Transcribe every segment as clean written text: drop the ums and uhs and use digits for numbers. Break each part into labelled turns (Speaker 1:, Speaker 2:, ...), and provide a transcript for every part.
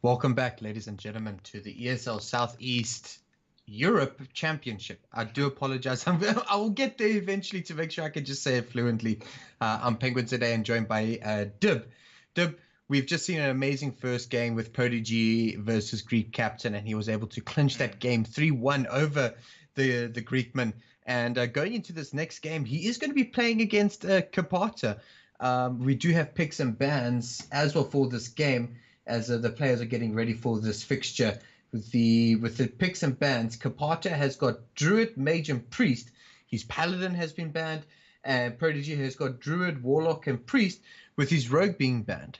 Speaker 1: Welcome back, ladies and gentlemen, to the ESL Southeast Europe Championship. I do apologize. I will get there eventually to make sure I can just say it fluently. I'm Penguin today and joined by Dib. Dib, we've just seen an amazing first game with ProDG versus Greek Captain, and he was able to clinch that game 3-1 over the Greekman. And going into this next game, he is going to be playing against Kapata. We do have picks and bans as well for this game, as the players are getting ready for this fixture. With the picks and bans, Kapata has got Druid, Mage, and Priest. His Paladin has been banned, and ProDG has got Druid, Warlock, and Priest, with his Rogue being banned.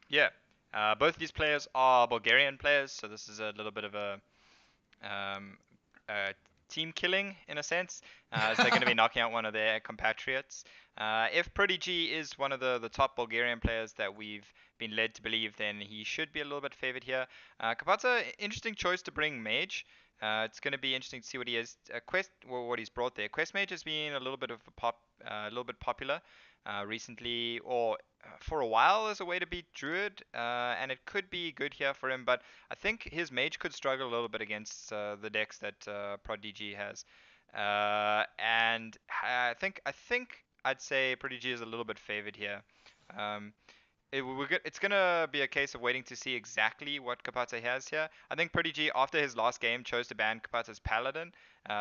Speaker 2: Yeah, both of these players are Bulgarian players, so this is a little bit of um, a team killing in a sense, as they're going to be knocking out one of their compatriots. If ProDG is one of the top Bulgarian players that we've been led to believe, then he should be a little bit favored here. Kapata, interesting choice to bring Mage. It's going to be interesting to see what he has what he's brought there. Quest Mage has been a little bit of a little bit popular recently, or for a while as a way to beat Druid, and it could be good here for him. But I think his Mage could struggle a little bit against the decks that ProDG has, and I think I'd say ProDG is a little bit favored here. Um, it's gonna be a case of waiting to see exactly what Kapata has here. I think ProDG, after his last game, chose to ban Kapata's Paladin,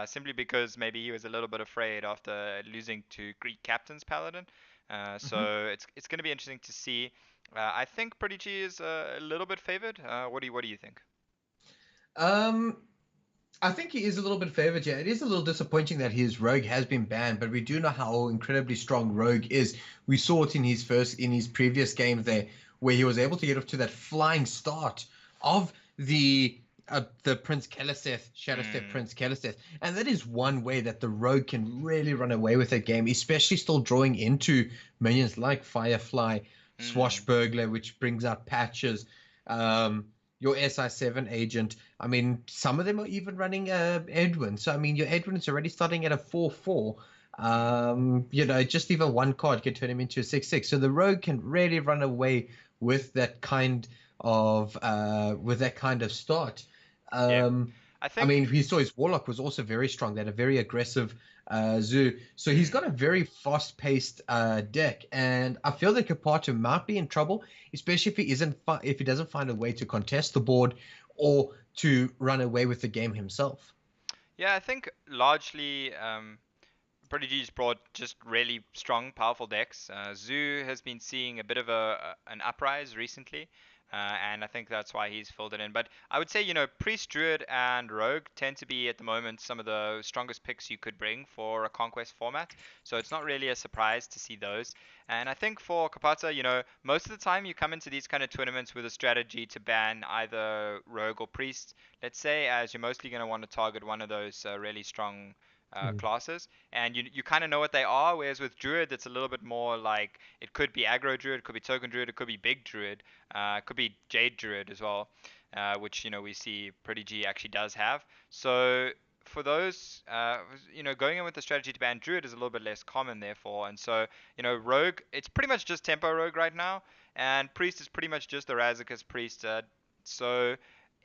Speaker 2: simply because maybe he was a little bit afraid after losing to Greek Captain's Paladin. So it's going to be interesting to see. I think ProDG is a little bit favored. What do you think?
Speaker 1: Um, I think he is a little bit favored here. It is a little disappointing that his Rogue has been banned, but we do know how incredibly strong Rogue is. We saw it in his previous game there, where he was able to get off to that flying start of the Prince Keleseth, Shadowstep Prince Keleseth. And that is one way that the Rogue can really run away with a game, especially still drawing into minions like Firefly, Swashbuckler, which brings out patches. Your SI7 agent. I mean, some of them are even running Edwin. So, I mean, your Edwin is already starting at a 4-4. Just even one card can turn him into a 6-6. So the Rogue can really run away with that kind of start.
Speaker 2: Yeah, I
Speaker 1: I
Speaker 2: think.
Speaker 1: mean, we saw his Warlock was also very strong. They had a very aggressive Zoo. So he's got a very fast-paced deck, and I feel that Kapata might be in trouble, especially if he doesn't find a way to contest the board or to run away with the game himself.
Speaker 2: Yeah, I think largely ProDG's brought just really strong, powerful decks. Zoo has been seeing a bit of an uprise recently, and I think that's why he's filled it in. But I would say, Priest, Druid, and Rogue tend to be at the moment some of the strongest picks you could bring for a Conquest format. So it's not really a surprise to see those. And I think for Kapata, most of the time you come into these kind of tournaments with a strategy to ban either Rogue or Priest, let's say, as you're mostly going to want to target one of those really strong classes, and you kind of know what they are. Whereas with Druid, it's a little bit more like it could be aggro Druid, it could be token Druid, it could be big Druid, it could be Jade Druid as well, which we see ProDG actually does have. So for those, going in with the strategy to ban Druid is a little bit less common, therefore, and so Rogue, it's pretty much just Tempo Rogue right now, and Priest is pretty much just the Razakis Priest. So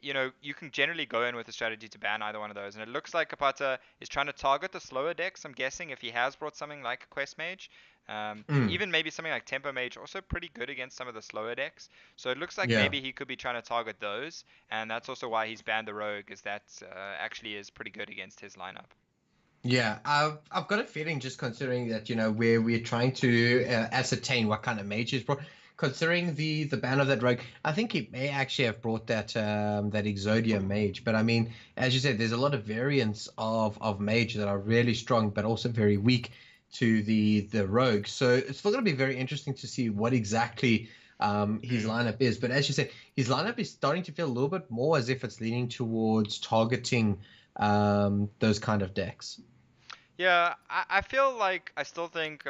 Speaker 2: you can generally go in with a strategy to ban either one of those. And it looks like Kapata is trying to target the slower decks, I'm guessing, if he has brought something like Quest Mage.
Speaker 1: Mm,
Speaker 2: Even maybe something like Tempo Mage, also pretty good against some of the slower decks. So it looks like
Speaker 1: yeah.
Speaker 2: maybe he could be trying to target those. And that's also why he's banned the Rogue, is that actually is pretty good against his lineup.
Speaker 1: Yeah, I've got a feeling, just considering that where we're trying to ascertain what kind of mage he's brought. Considering the ban of that rogue, I think he may actually have brought that Exodia mage. But I mean, as you said, there's a lot of variants of mage that are really strong, but also very weak to the rogue. So it's still going to be very interesting to see what exactly his
Speaker 2: Mm.
Speaker 1: lineup is. But as you said, his lineup is starting to feel a little bit more as if it's leaning towards targeting those kind of decks.
Speaker 2: Yeah, I feel like I still think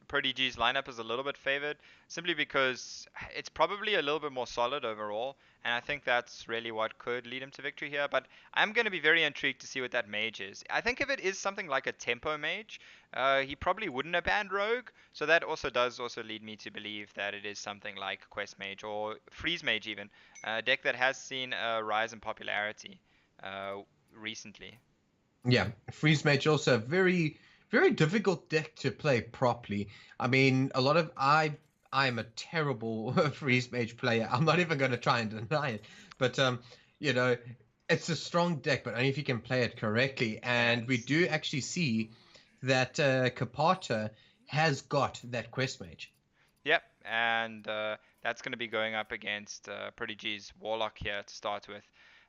Speaker 2: ProDG's lineup is a little bit favored, simply because it's probably a little bit more solid overall, and I think that's really what could lead him to victory here. But I'm going to be very intrigued to see what that mage is. I think if it is something like a tempo mage, he probably wouldn't have banned Rogue, so that also does also lead me to believe that it is something like Quest Mage or Freeze Mage even, a deck that has seen a rise in popularity uh, recently.
Speaker 1: Yeah, Freeze Mage also a very, very difficult deck to play properly. I mean, I am a terrible Freeze Mage player. I'm not even going to try and deny it. But you know, it's a strong deck, but only if you can play it correctly. And we
Speaker 2: Yes.
Speaker 1: do actually see that Kapata has got that Quest Mage.
Speaker 2: Yep, and that's going to be going up against ProDG's Warlock here to start with.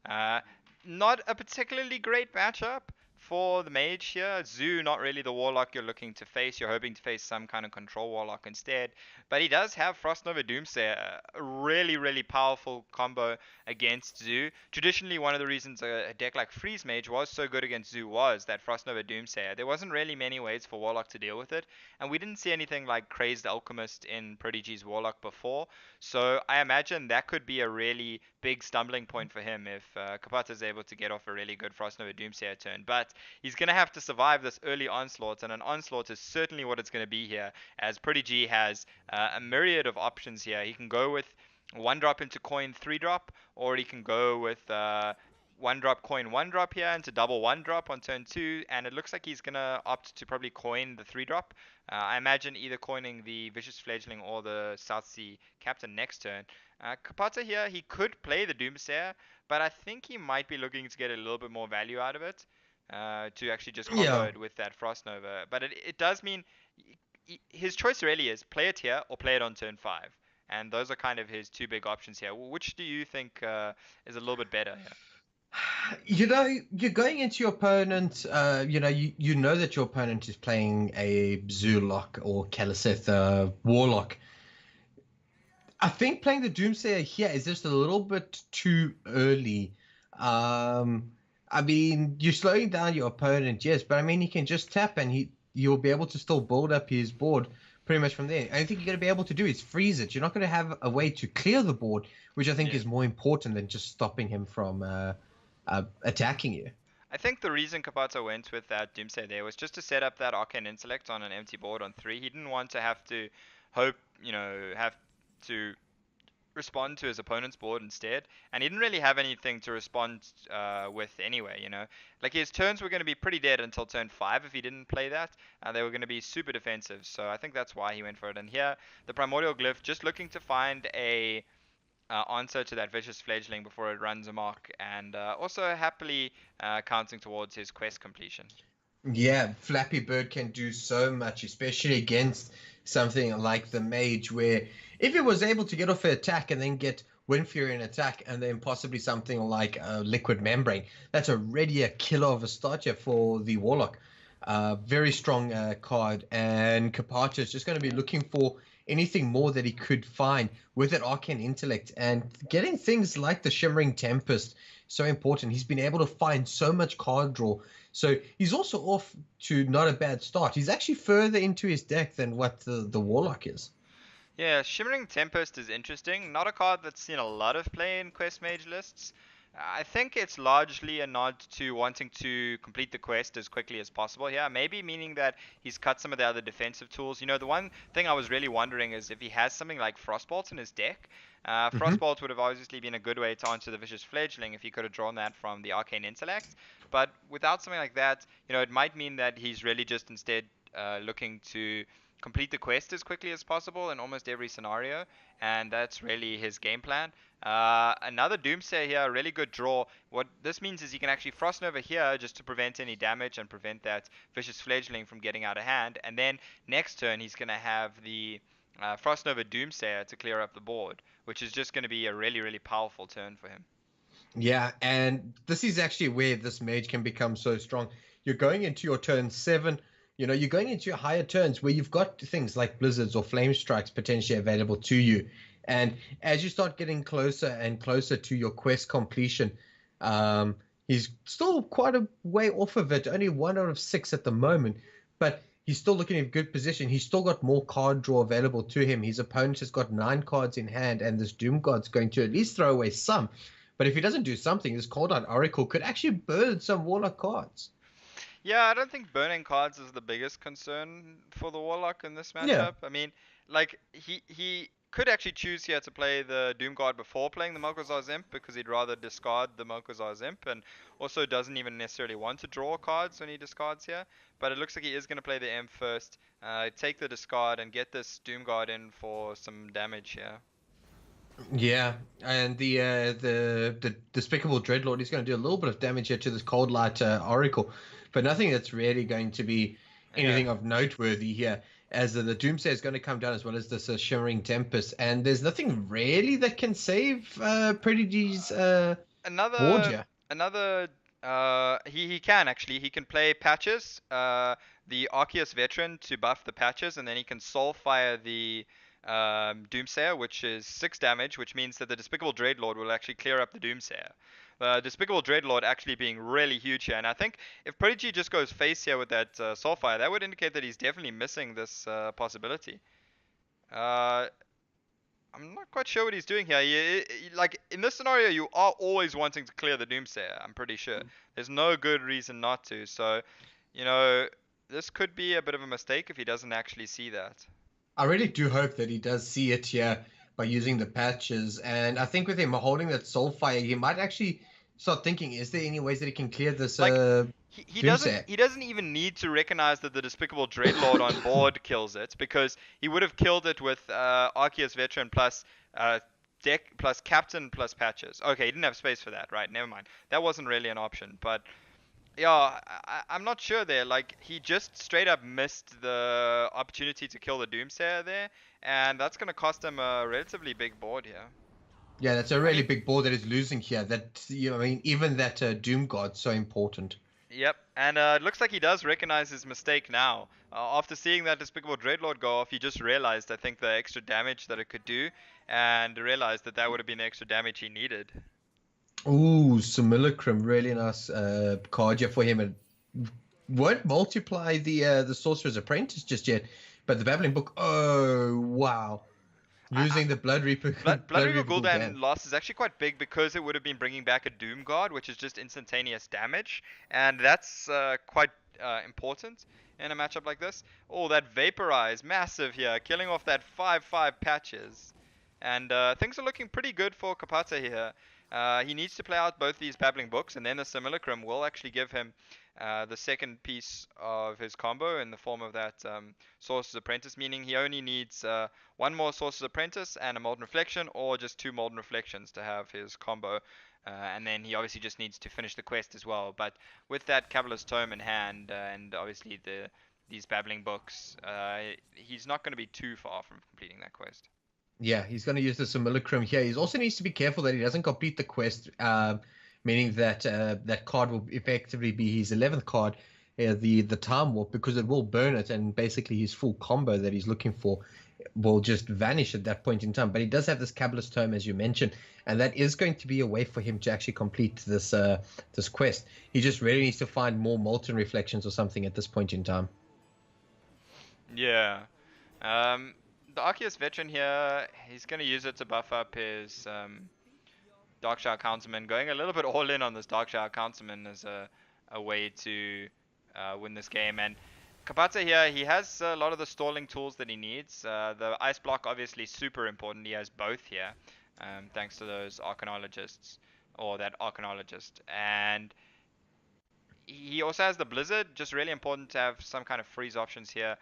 Speaker 2: Uh, Not a particularly great matchup for the mage here. Zoo, not really the Warlock you're looking to face. You're hoping to face some kind of control Warlock instead. But he does have Frostnova Doomsayer, a really, really powerful combo against Zoo. Traditionally, one of the reasons a deck like Freeze Mage was so good against Zoo was that Frostnova Doomsayer. There wasn't really many ways for Warlock to deal with it, and we didn't see anything like Crazed Alchemist in ProDG's Warlock before, so I imagine that could be a really big stumbling point for him if Kapata is able to get off a really good Frostnova Doomsayer turn. But he's going to have to survive this early onslaught, and an onslaught is certainly what it's going to be here, as ProDG has a myriad of options here. He can go with 1 drop into coin 3 drop, or he can go with 1 drop coin 1 drop here into double 1 drop on turn 2, and it looks like he's gonna opt to probably coin the 3 drop. I imagine either coining the Vicious Fledgling or the South Sea Captain next turn. Kapata here, he could play the Doomsayer, but I think he might be looking to get a little bit more value out of it, to actually just combo
Speaker 1: Yeah.
Speaker 2: it with that Frost Nova. But it does mean his choice really is play it here or play it on turn 5. And those are kind of his two big options here. Which do you think is a little bit better here?
Speaker 1: You know, you're going into your opponent, you know that your opponent is playing a Zulok or Kaliseth Warlock. I think playing the Doomsayer here is just a little bit too early. I mean, you're slowing down your opponent, yes, but I mean, he can just tap and you'll be able to still build up his board pretty much from there. I think you're going to be able to do is freeze it. You're not going to have a way to clear the board, which I think
Speaker 2: Yeah.
Speaker 1: is more important than just stopping him from attacking you.
Speaker 2: I think the reason Kapata went with that Doomsday there was just to set up that Arcane Intellect on an empty board on 3. He didn't want to have to hope, have to respond to his opponent's board instead, and he didn't really have anything to respond with anyway. Like his turns were going to be pretty dead until turn 5 if he didn't play that. They were going to be super defensive, so I think that's why he went for it. And here, the Primordial Glyph, just looking to find a answer to that Vicious Fledgling before it runs amok, and also happily counting towards his quest completion.
Speaker 1: Yeah, Flappy Bird can do so much, especially against something like the Mage, where if it was able to get off an attack and then get Wind Fury in attack, and then possibly something like a Liquid Membrane, that's already a killer of a starter for the Warlock. Very strong card, and Kapata is just going to be looking for anything more that he could find with that Arcane Intellect, and getting things like the Shimmering Tempest so important. He's been able to find so much card draw, so he's also off to not a bad start. He's actually further into his deck than what the Warlock is.
Speaker 2: Yeah, Shimmering Tempest is interesting. Not a card that's seen a lot of play in Quest Mage lists. I think it's largely a nod to wanting to complete the quest as quickly as possible here. Maybe meaning that he's cut some of the other defensive tools. The one thing I was really wondering is if he has something like Frostbolt in his deck.
Speaker 1: Hmm.
Speaker 2: Frostbolt would have obviously been a good way to answer the Vicious Fledgling if he could have drawn that from the Arcane Intellect. But without something like that, it might mean that he's really just instead looking to complete the quest as quickly as possible in almost every scenario, and that's really his game plan. Another Doomsayer here, a really good draw. What this means is he can actually Frost Nova here just to prevent any damage and prevent that Vicious Fledgling from getting out of hand. And then next turn he's going to have the Frost Nova Doomsayer to clear up the board, which is just going to be a really, really powerful turn for him.
Speaker 1: Yeah, and this is actually where this mage can become so strong. You're going into your turn 7. You're going into your higher turns where you've got things like blizzards or flame strikes potentially available to you. And as you start getting closer and closer to your quest completion, he's still quite a way off of it, only 1 out of 6 at the moment. But he's still looking in good position. He's still got more card draw available to him. His opponent has got 9 cards in hand, and this Doom God's going to at least throw away some. But if he doesn't do something, this Cold Hard Oracle could actually burn some Warlock cards.
Speaker 2: Yeah, I don't think burning cards is the biggest concern for the Warlock in this
Speaker 1: Yeah.
Speaker 2: matchup. I mean, like he could actually choose here to play the Doom Guard before playing the Malkazar's Imp because he'd rather discard the Malkazar's Imp and also doesn't even necessarily want to draw cards when he discards here. But it looks like he is going to play the Imp first, take the discard and get this Doom Guard in for some damage here.
Speaker 1: Yeah, and the Despicable Dreadlord is going to do a little bit of damage here to this Cold Light Oracle, but nothing that's really going to be
Speaker 2: Yeah.
Speaker 1: anything of noteworthy here. As the Doomsayer is going to come down as well as this Shimmering Tempest, and there's nothing really that can save ProDG's board
Speaker 2: Another
Speaker 1: here.
Speaker 2: another he can actually he can play patches the Arceus veteran to buff the patches and then he can soul fire the Doomsayer, which is 6 damage, which means that the Despicable Dreadlord will actually clear up the Doomsayer. Despicable Dreadlord actually being really huge here, and I think if ProDG just goes face here with that Soulfire, that would indicate that he's definitely missing this possibility. Uh, I'm not quite sure what he's doing here. Like in this scenario, you are always wanting to clear the Doomsayer. I'm pretty sure. There's no good reason not to. So, you know, this could be a bit of a mistake if he doesn't actually see that.
Speaker 1: I really do hope that he does see it here by using the patches, and I think with him holding that Soulfire, he might actually start thinking, is there any ways that he can clear this
Speaker 2: Like
Speaker 1: Doomsayer?
Speaker 2: he doesn't even need to recognize that the Despicable Dreadlord on board kills it because he would have killed it with Arceus Veteran plus deck plus Captain plus patches. Okay, he didn't have space for that, right? Never mind. That wasn't really an option, but yeah, I'm not sure there. Like, he just straight up missed the opportunity to kill the Doomsayer there, and that's going to cost him a relatively big board here.
Speaker 1: Yeah, that's a
Speaker 2: I
Speaker 1: really
Speaker 2: mean,
Speaker 1: big board that is losing here. That I mean, even that Doom God's so important.
Speaker 2: yep, and it looks like he does recognize his mistake now. After seeing that Despicable Dreadlord go off, he just realized, I think, the extra damage that it could do, and realized that that would have been the extra damage he needed.
Speaker 1: Ooh, Simulacrum, really nice card here for him. It won't multiply the Sorcerer's Apprentice just yet, but the Babbling Book. Oh wow,
Speaker 2: I,
Speaker 1: losing the Blood Reaper,
Speaker 2: Blood
Speaker 1: Blood
Speaker 2: Reaper
Speaker 1: Reaper
Speaker 2: Gul'dan
Speaker 1: Gul'dan.
Speaker 2: loss is actually quite big because it would have been bringing back a Doom Guard, which is just instantaneous damage, and that's quite important in a matchup like this. Oh, that Vaporize, massive here, killing off that 5/5 patches. And things are looking pretty good for Kapata here. He needs to play out both these Babbling Books, and then the Simulacrum will actually give him the second piece of his combo in the form of that Sorcerer's Apprentice, meaning he only needs one more Sorcerer's Apprentice and a Molten Reflection, or just 2 Molten Reflections to have his combo. And then he obviously just needs to finish the quest as well. But with that Cavalier's Tome in hand, and obviously these Babbling Books, he's not going to be too far from completing that quest.
Speaker 1: Yeah, he's going to use the Simulacrum here. He also needs to be careful that he doesn't complete the quest, meaning that that card will effectively be his 11th card, the Time Warp, because it will burn it, and basically his full combo that he's looking for will just vanish at that point in time. But he does have this Cabalist Tome, as you mentioned, and that is going to be a way for him to actually complete this quest. He just really needs to find more Molten Reflections or something at this point in time.
Speaker 2: Yeah. Um, the Arceus Veteran here, he's going to use it to buff up his Darkshower Councilman. Going a little bit all in on this Darkshower Councilman is a way to win this game. And Kapata here, he has a lot of the stalling tools that he needs. The Ice Block, obviously, super important. He has both here, thanks to those Arcanologists, or that Arcanologist. And he also has the Blizzard, just really important to have some kind of freeze options here.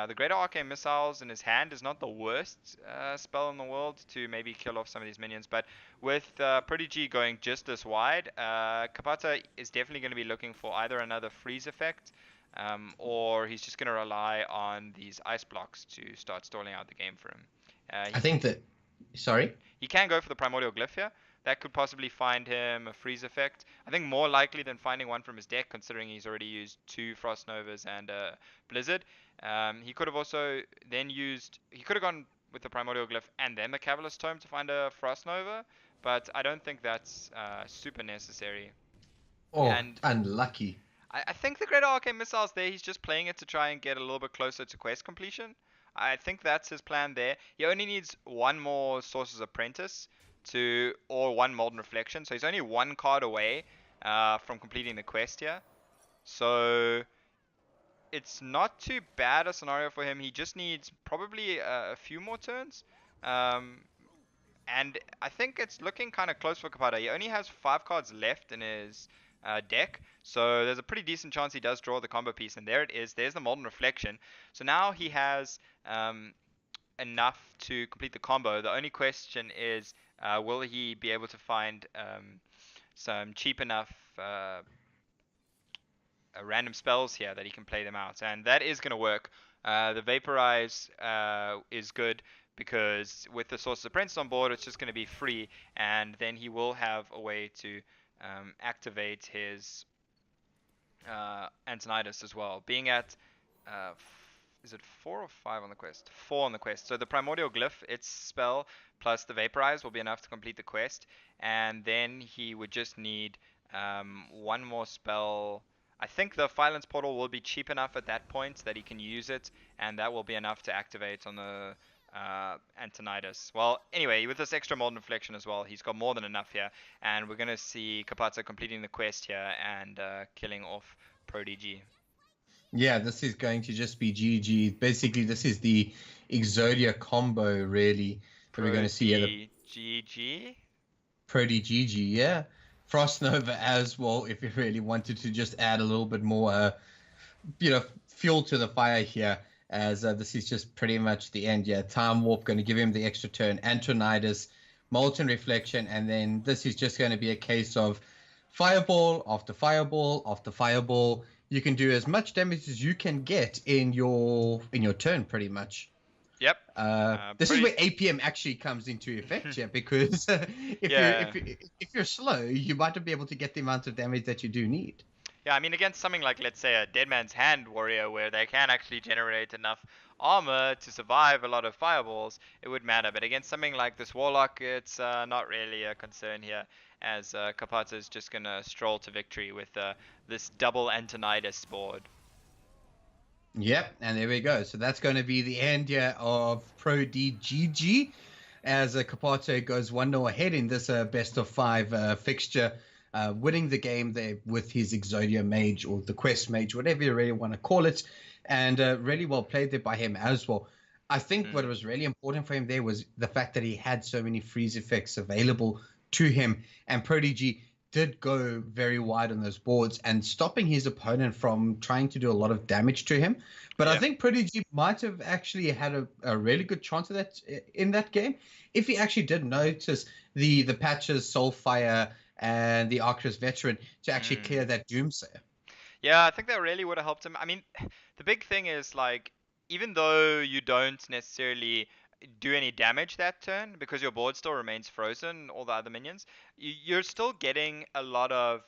Speaker 2: The Greater Arcane Missiles in his hand is not the worst spell in the world to maybe kill off some of these minions, but with ProDG going just this wide, Kapata is definitely going to be looking for either another freeze effect, or he's just going to rely on these ice blocks to start stalling out the game for him.
Speaker 1: I think that. Sorry.
Speaker 2: He can go for the Primordial Glyph here. That could possibly find him a freeze effect. I think more likely than finding one from his deck, considering he's already used 2 Frost Novas and a Blizzard. He could have also then used. He could have gone with the Primordial Glyph and then the Cavalier's Tome to find a Frost Nova, but I don't think that's super necessary.
Speaker 1: Oh,
Speaker 2: And
Speaker 1: unlucky.
Speaker 2: I think the Greater Arcane Missile's there. He's just playing it to try and get a little bit closer to quest completion. I think that's his plan there. He only needs one more Sorcerer's Apprentice or one Molten Reflection. So he's only one card away from completing the quest here. So it's not too bad a scenario for him. He just needs probably a few more turns. Um, and I think it's looking kind of close for Kapata. He only has 5 cards left in his deck, so there's a pretty decent chance he does draw the combo piece. And there it is. There's the Molten Reflection. So now he has enough to complete the combo. The only question is, will he be able to find some cheap enough random spells here that he can play them out, and that is going to work. The Vaporize is good because with the Sorcerer's Apprentice on board, it's just going to be free, and then he will have a way to activate his Antonidas as well. Being at, is it 4 or 5 on the quest? 4 on the quest. So the Primordial Glyph, its spell, plus the Vaporize will be enough to complete the quest, and then he would just need one more spell. I think the Violence Portal will be cheap enough at that point that he can use it, and that will be enough to activate on the Antonidas. Well, anyway, with this extra Molten Reflection as well, he's got more than enough here, and we're going to see Kapata completing the quest here and killing off ProDG.
Speaker 1: Yeah, this is going to just be GG. Basically, this is the Exodia combo, really, that we're going to see here.
Speaker 2: GG?
Speaker 1: ProDG, yeah. Frost Nova as well, if you really wanted to just add a little bit more, fuel to the fire here, as this is just pretty much the end. Yeah, Time Warp going to give him the extra turn, Antonidas, Molten Reflection, and then this is just going to be a case of Fireball after Fireball after Fireball. You can do as much damage as you can get in your turn, pretty much.
Speaker 2: Yep.
Speaker 1: This is where APM actually comes into effect here, because if you're slow, you might not be able to get the amount of damage that you do need.
Speaker 2: Yeah, I mean, against something like, let's say, a Dead Man's Hand warrior, where they can actually generate enough armor to survive a lot of fireballs, it would matter. But against something like this Warlock, it's not really a concern here, as Kapata is just going to stroll to victory with this double Antonidas board.
Speaker 1: Yep, and there we go. So that's going to be the end here of ProDG, as Kapata goes 1-0 ahead in this best of 5 fixture, winning the game there with his Exodia Mage, or the Quest Mage, whatever you really want to call it, and really well played there by him as well. I think what was really important for him there was the fact that he had so many freeze effects available to him, and ProDG did go very wide on those boards and stopping his opponent from trying to do a lot of damage to him. But I think ProDG might have actually had a really good chance of that in that game if he actually did notice the patches, Soulfire, and the Arcturus Veteran to actually clear that Doomsayer.
Speaker 2: Yeah, I think that really would have helped him. I mean, the big thing is, like, even though you don't necessarily do any damage that turn because your board still remains frozen, all the other minions, you're still getting a lot of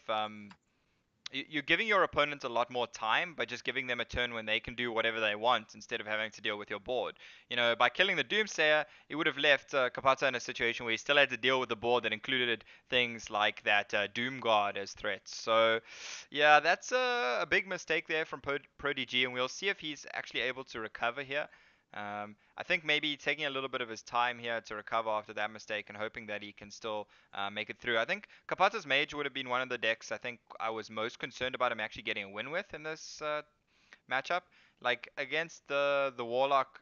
Speaker 2: you're giving your opponent a lot more time by just giving them a turn when they can do whatever they want instead of having to deal with your board. By killing the Doomsayer, it would have left Kapata in a situation where he still had to deal with the board that included things like that Doom Guard as threats. So, yeah, that's a big mistake there from ProDG, and we'll see if he's actually able to recover here. I think maybe taking a little bit of his time here to recover after that mistake and hoping that he can still make it through. I think Kapata's Mage would have been one of the decks I think I was most concerned about him actually getting a win with in this matchup. Like, against the Warlock,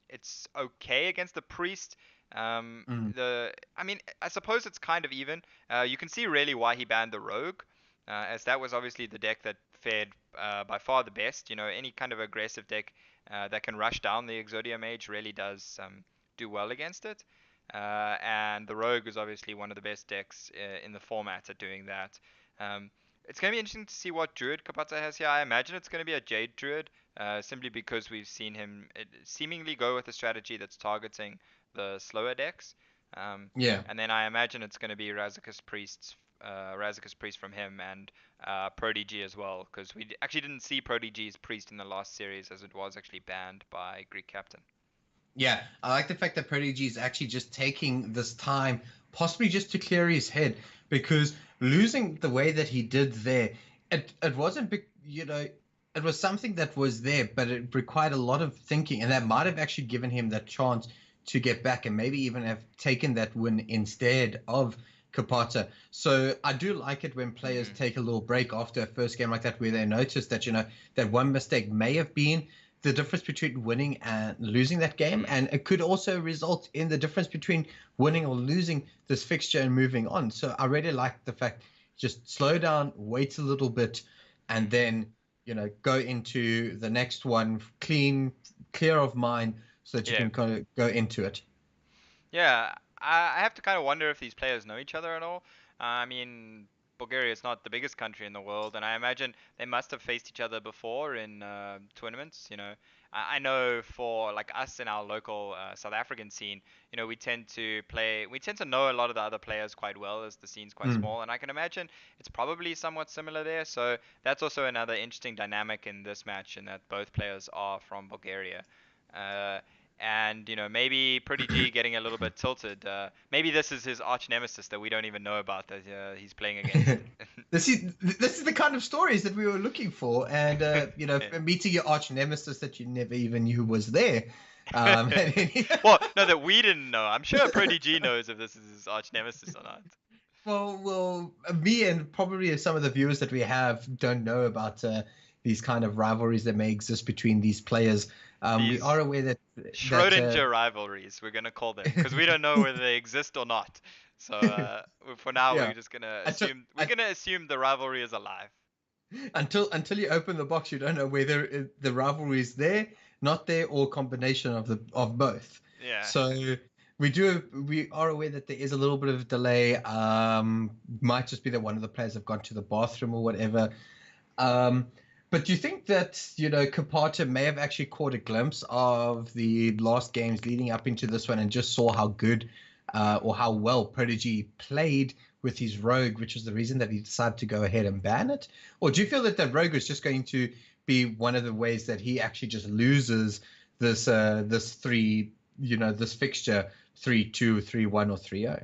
Speaker 2: it's okay. Against the Priest, I mean, I suppose it's kind of even. You can see really why he banned the Rogue, as that was obviously the deck that fared by far the best. Any kind of aggressive deck that can rush down the Exodia Mage really does do well against it. And the Rogue is obviously one of the best decks in the format at doing that. It's going to be interesting to see what Druid Kapata has here. I imagine it's going to be a Jade Druid, simply because we've seen him seemingly go with a strategy that's targeting the slower decks. And then I imagine it's going to be Razakis Priest from him, and ProDG as well, because we actually didn't see ProDG's Priest in the last series, as it was actually banned by Greek Captain.
Speaker 1: Yeah, I like the fact that ProDG is actually just taking this time, possibly just to clear his head, because losing the way that he did there, it wasn't big, it was something that was there, but it required a lot of thinking, and that might have actually given him that chance to get back and maybe even have taken that win instead of Kapata. So I do like it when players take a little break after a first game like that, where they notice that that one mistake may have been the difference between winning and losing that game, and it could also result in the difference between winning or losing this fixture and moving on. So I really like the fact, just slow down, wait a little bit, and then go into the next one clear of mind, so that you
Speaker 2: Yeah.
Speaker 1: can kind of go into it.
Speaker 2: Yeah, I have to kind of wonder if these players know each other at all. I mean, Bulgaria is not the biggest country in the world, and I imagine they must have faced each other before in tournaments. I know for like us in our local South African scene, we tend to know a lot of the other players quite well, as the scene's quite
Speaker 1: Mm.
Speaker 2: small, and I can imagine it's probably somewhat similar there. So that's also another interesting dynamic in this match, in that both players are from Bulgaria. Uh, and maybe ProDG getting a little bit tilted. Maybe this is his arch nemesis that we don't even know about, that he's playing against.
Speaker 1: This is the kind of stories that we were looking for, and meeting your arch nemesis that you never even knew was there.
Speaker 2: Well, no, that we didn't know. I'm sure ProDG knows if this is his arch nemesis or not.
Speaker 1: well, me and probably some of the viewers that we have don't know about these kind of rivalries that may exist between these players. We are
Speaker 2: These
Speaker 1: aware that
Speaker 2: Schrodinger rivalries, we're gonna call them, because we don't know whether they exist or not. So for now,
Speaker 1: yeah,
Speaker 2: we're just gonna
Speaker 1: until,
Speaker 2: assume the rivalry is alive.
Speaker 1: until you open the box, you don't know whether the rivalry is there, not there, or combination of both.
Speaker 2: Yeah.
Speaker 1: So we are aware that there is a little bit of delay. Might just be that one of the players have gone to the bathroom or whatever. Um, but do you think that Kapata may have actually caught a glimpse of the last games leading up into this one and just saw how good or how well ProDG played with his rogue, which was the reason that he decided to go ahead and ban it? Or do you feel that rogue is just going to be one of the ways that he actually just loses this this fixture 3-2, 3-1, or 3-0?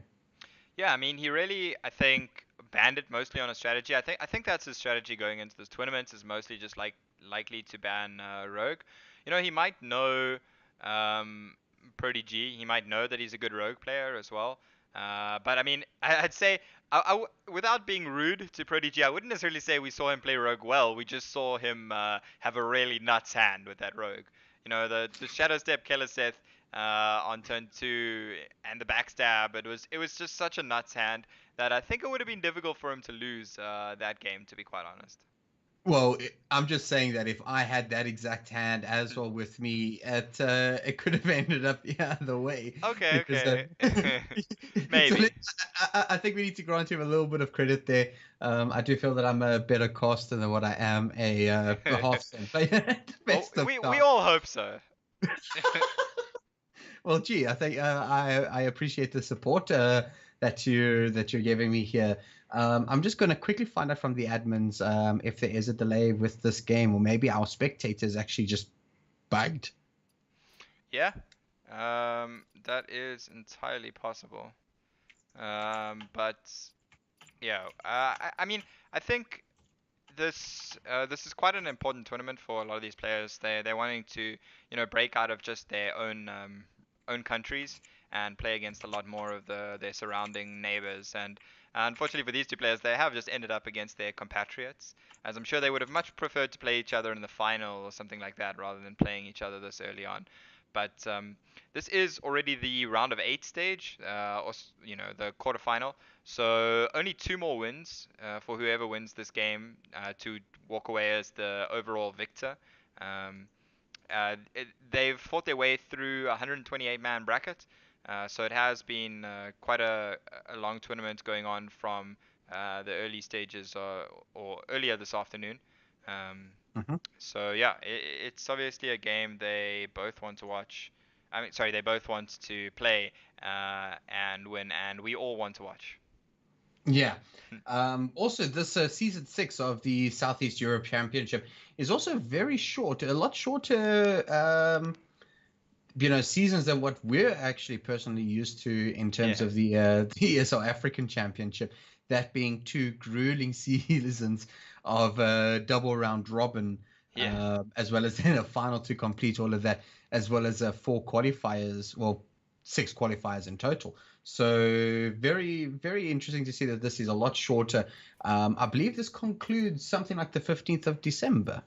Speaker 2: Yeah, I mean, he really, I think, banned it mostly on a strategy. I think that's his strategy going into this tournament, is mostly just like likely to ban Rogue. He might know um, ProDG. He might know that he's a good Rogue player as well. But I mean, I'd say, without being rude to ProDG, I wouldn't necessarily say we saw him play Rogue well. We just saw him have a really nuts hand with that Rogue. The Shadow Step Keleseth on turn 2, and the backstab. It was just such a nuts hand that I think it would have been difficult for him to lose that game, to be quite honest.
Speaker 1: Well, I'm just saying that if I had that exact hand as well with me, it could have ended up the other way.
Speaker 2: Okay,
Speaker 1: Because
Speaker 2: okay.
Speaker 1: so
Speaker 2: Maybe.
Speaker 1: I think we need to grant him a little bit of credit there. I do feel that I'm a better caster than what I am a Hearthstone player at the
Speaker 2: Well,
Speaker 1: best of
Speaker 2: we
Speaker 1: times.
Speaker 2: all hope so.
Speaker 1: Well, gee, I think I appreciate the support that you're giving me here. I'm just going to quickly find out from the admins if there is a delay with this game, or maybe our spectators actually just bugged.
Speaker 2: Yeah, that is entirely possible. But yeah, I mean, I think this is quite an important tournament for a lot of these players. They're wanting to break out of just their own countries and play against a lot more of their surrounding neighbors. And unfortunately for these two players, they have just ended up against their compatriots, as I'm sure they would have much preferred to play each other in the final or something like that, rather than playing each other this early on. But this is already the round of 8 stage, the quarterfinal. So only 2 more wins for whoever wins this game to walk away as the overall victor. Um, they've fought their way through a 128-man bracket, so it has been quite a long tournament going on from the early stages or earlier this afternoon. Um,
Speaker 1: Mhm.
Speaker 2: so yeah, it's obviously a game they both want to watch. I mean, sorry, they both want to play and win, and we all want to watch.
Speaker 1: Yeah. Also, this season 6 of the Southeast Europe Championship is also very short, a lot shorter. Seasons than what we're actually personally used to in terms
Speaker 2: Yeah.
Speaker 1: of the ESL African Championship. that being two grueling seasons of double round robin,
Speaker 2: Yeah.
Speaker 1: as well as then a final to complete all of that, as well as 4 qualifiers, well, 6 qualifiers in total. So very, very interesting to see that this is a lot shorter. I believe this concludes something like the 15th of December.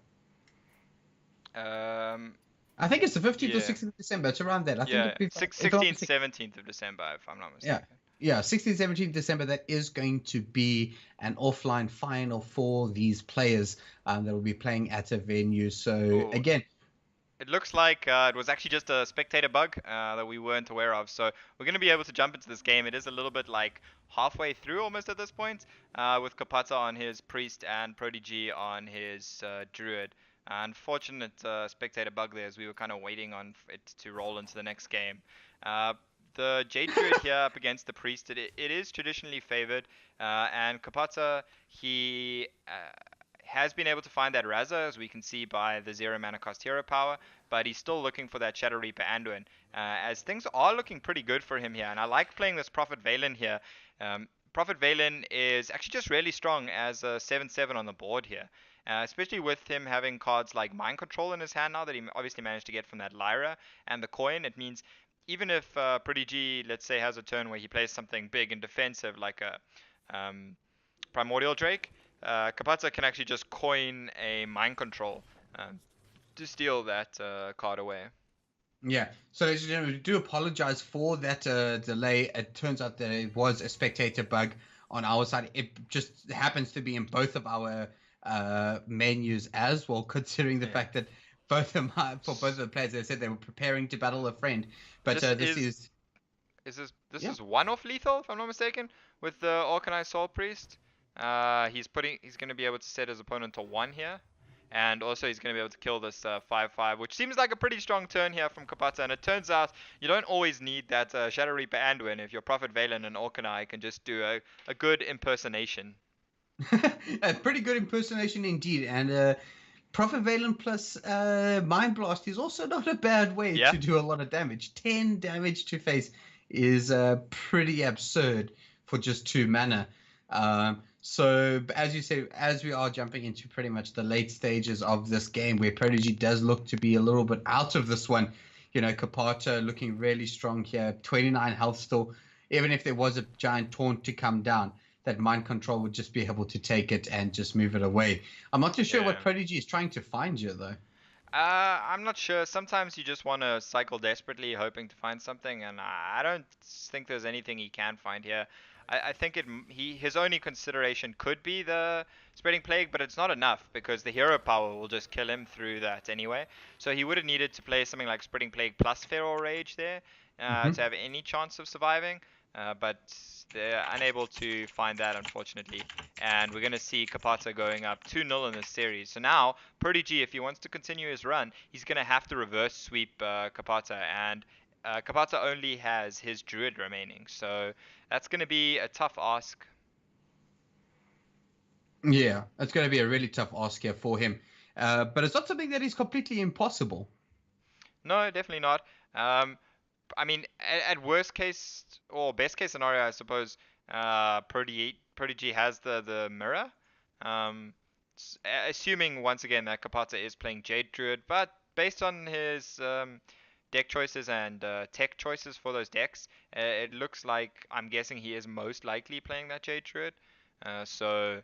Speaker 2: Um,
Speaker 1: I think it's the 15th or
Speaker 2: yeah.
Speaker 1: 16th of December. It's around that. I think
Speaker 2: Yeah.
Speaker 1: if I'm not
Speaker 2: 16th,
Speaker 1: mistaken,
Speaker 2: 17th of December, if I'm not
Speaker 1: yeah.
Speaker 2: mistaken.
Speaker 1: Yeah, 16th, 17th December, that is going to be an offline final for these players that will be playing at a venue. So,
Speaker 2: Oh,
Speaker 1: again,
Speaker 2: it looks like it was actually just a spectator bug that we weren't aware of. So we're going to be able to jump into this game. It is a little bit like halfway through almost at this point, with Kapata on his priest and ProDG on his druid. Unfortunate spectator bug there, as we were kind of waiting on it to roll into the next game. Uh, the Jade Druid here up against the priest, it is traditionally favored, and Kapata, he has been able to find that Raza, as we can see by the 0 mana cost hero power, but he's still looking for that Shadow Reaper Anduin, as things are looking pretty good for him here, and I like playing this Prophet Valen here. Prophet Valen is actually just really strong as a 7/7 on the board here, especially with him having cards like Mind Control in his hand now that he obviously managed to get from that Lyra and the coin. It means even if ProDG, let's say, has a turn where he plays something big and defensive like a Primordial Drake, Kapata can actually just coin a Mind Control to steal that card away.
Speaker 1: yeah. So, ladies and gentlemen, we do apologize for that delay. It turns out that it was a spectator bug on our side. It just happens to be in both of our menus as well, considering the
Speaker 2: Yeah.
Speaker 1: fact that for both of the players, they said they were preparing to battle a friend. But
Speaker 2: This
Speaker 1: this is,
Speaker 2: this
Speaker 1: yeah.
Speaker 2: is one off lethal, if I'm not mistaken, with the Organized Soul Priest. He's going to be able to set his opponent to 1 here. And also he's going to be able to kill this 5/5, which seems like a pretty strong turn here from Kapata. And it turns out you don't always need that Shadow Reaper Anduin if your Prophet Valen and Orkanai can just do a good impersonation.
Speaker 1: A pretty good impersonation indeed. And Prophet Valen plus Mind Blast is also not a bad way
Speaker 2: Yeah?
Speaker 1: to do a lot of damage. 10 damage to face is pretty absurd for just 2 mana. So, as you say, as we are jumping into pretty much the late stages of this game, where ProDG does look to be a little bit out of this one, Kapata looking really strong here, 29 health still, even if there was a giant taunt to come down, that Mind Control would just be able to take it and just move it away. I'm not too sure what
Speaker 2: Yeah.
Speaker 1: ProDG is trying to find you, though.
Speaker 2: I'm not sure. Sometimes you just want to cycle desperately, hoping to find something, and I don't think there's anything he can find here. I think his only consideration could be the spreading plague, but it's not enough because the hero power will just kill him through that anyway. So he would have needed to play something like spreading plague plus feral rage there
Speaker 1: Hmm.
Speaker 2: to have any chance of surviving. But they're unable to find that, unfortunately. And we're going to see Kapata going up 2-0 in this series. So now, ProDG, if he wants to continue his run, he's going to have to reverse sweep Kapata. And Kapata only has his Druid remaining. So that's going to be a tough ask.
Speaker 1: Yeah, it's going to be a really tough ask here for him. But it's not something that is completely impossible.
Speaker 2: No, definitely not. Um, I mean, at worst case or best case scenario, I suppose Prodigy has the mirror. Um, Assuming once again that Kapata is playing Jade Druid, but based on his deck choices and tech choices for those decks, it looks like I'm guessing he is most likely playing that Jade Druid. So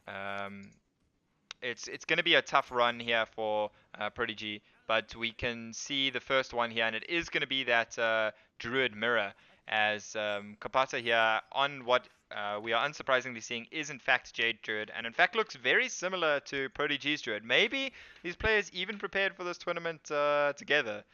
Speaker 2: um, it's going to be a tough run here for Prodigy, but we can see the first one here, and it is going to be that Druid Mirror, as Kapata here on what we are unsurprisingly seeing is in fact Jade Druid, and in fact looks very similar to Prodigy's Druid. Maybe these players even prepared for this tournament together.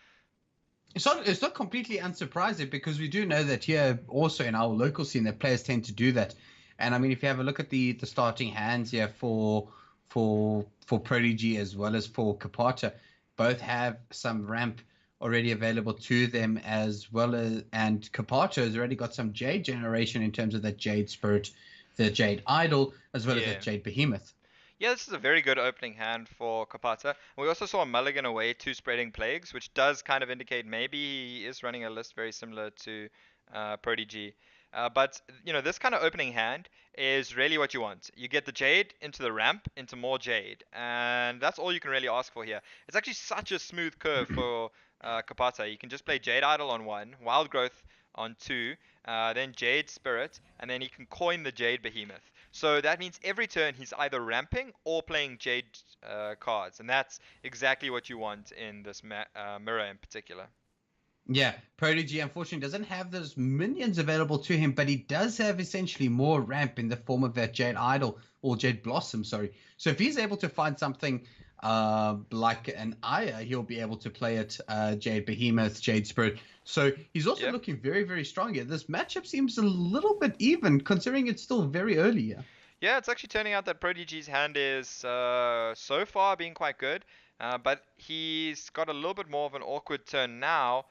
Speaker 1: It's not completely unsurprising because we do know that here also in our local scene that players tend to do that. And I mean, if you have a look at the starting hands here for Prodigy as well as for Kapata, both have some ramp already available to them as well as, and Kapata has already got some Jade generation in terms of that Jade Spirit, the Jade Idol, as well as that
Speaker 2: Yeah.
Speaker 1: Jade Behemoth.
Speaker 2: Yeah, this is a very good opening hand for Kapata. We also saw a mulligan away to Spreading Plagues, which does kind of indicate maybe he is running a list very similar to ProDG. But this kind of opening hand is really what you want. You get the Jade into the ramp, into more Jade, and that's all you can really ask for here. It's actually such a smooth curve for Kapata. You can just play Jade Idol on 1, Wild Growth on 2, then Jade Spirit, and then he can coin the Jade Behemoth. So that means every turn he's either ramping or playing Jade cards, and that's exactly what you want in this mirror in particular.
Speaker 1: Yeah, ProDG unfortunately doesn't have those minions available to him, but he does have essentially more ramp in the form of that Jade Idol or Jade Blossom, sorry. So if he's able to find something like an Aya, he'll be able to play it Jade Behemoth, Jade Spirit. So he's also looking very, very strong here. This matchup seems a little bit even, considering it's still very early here.
Speaker 2: Yeah, it's actually turning out that ProDG's hand is so far being quite good, but he's got a little bit more of an awkward turn now.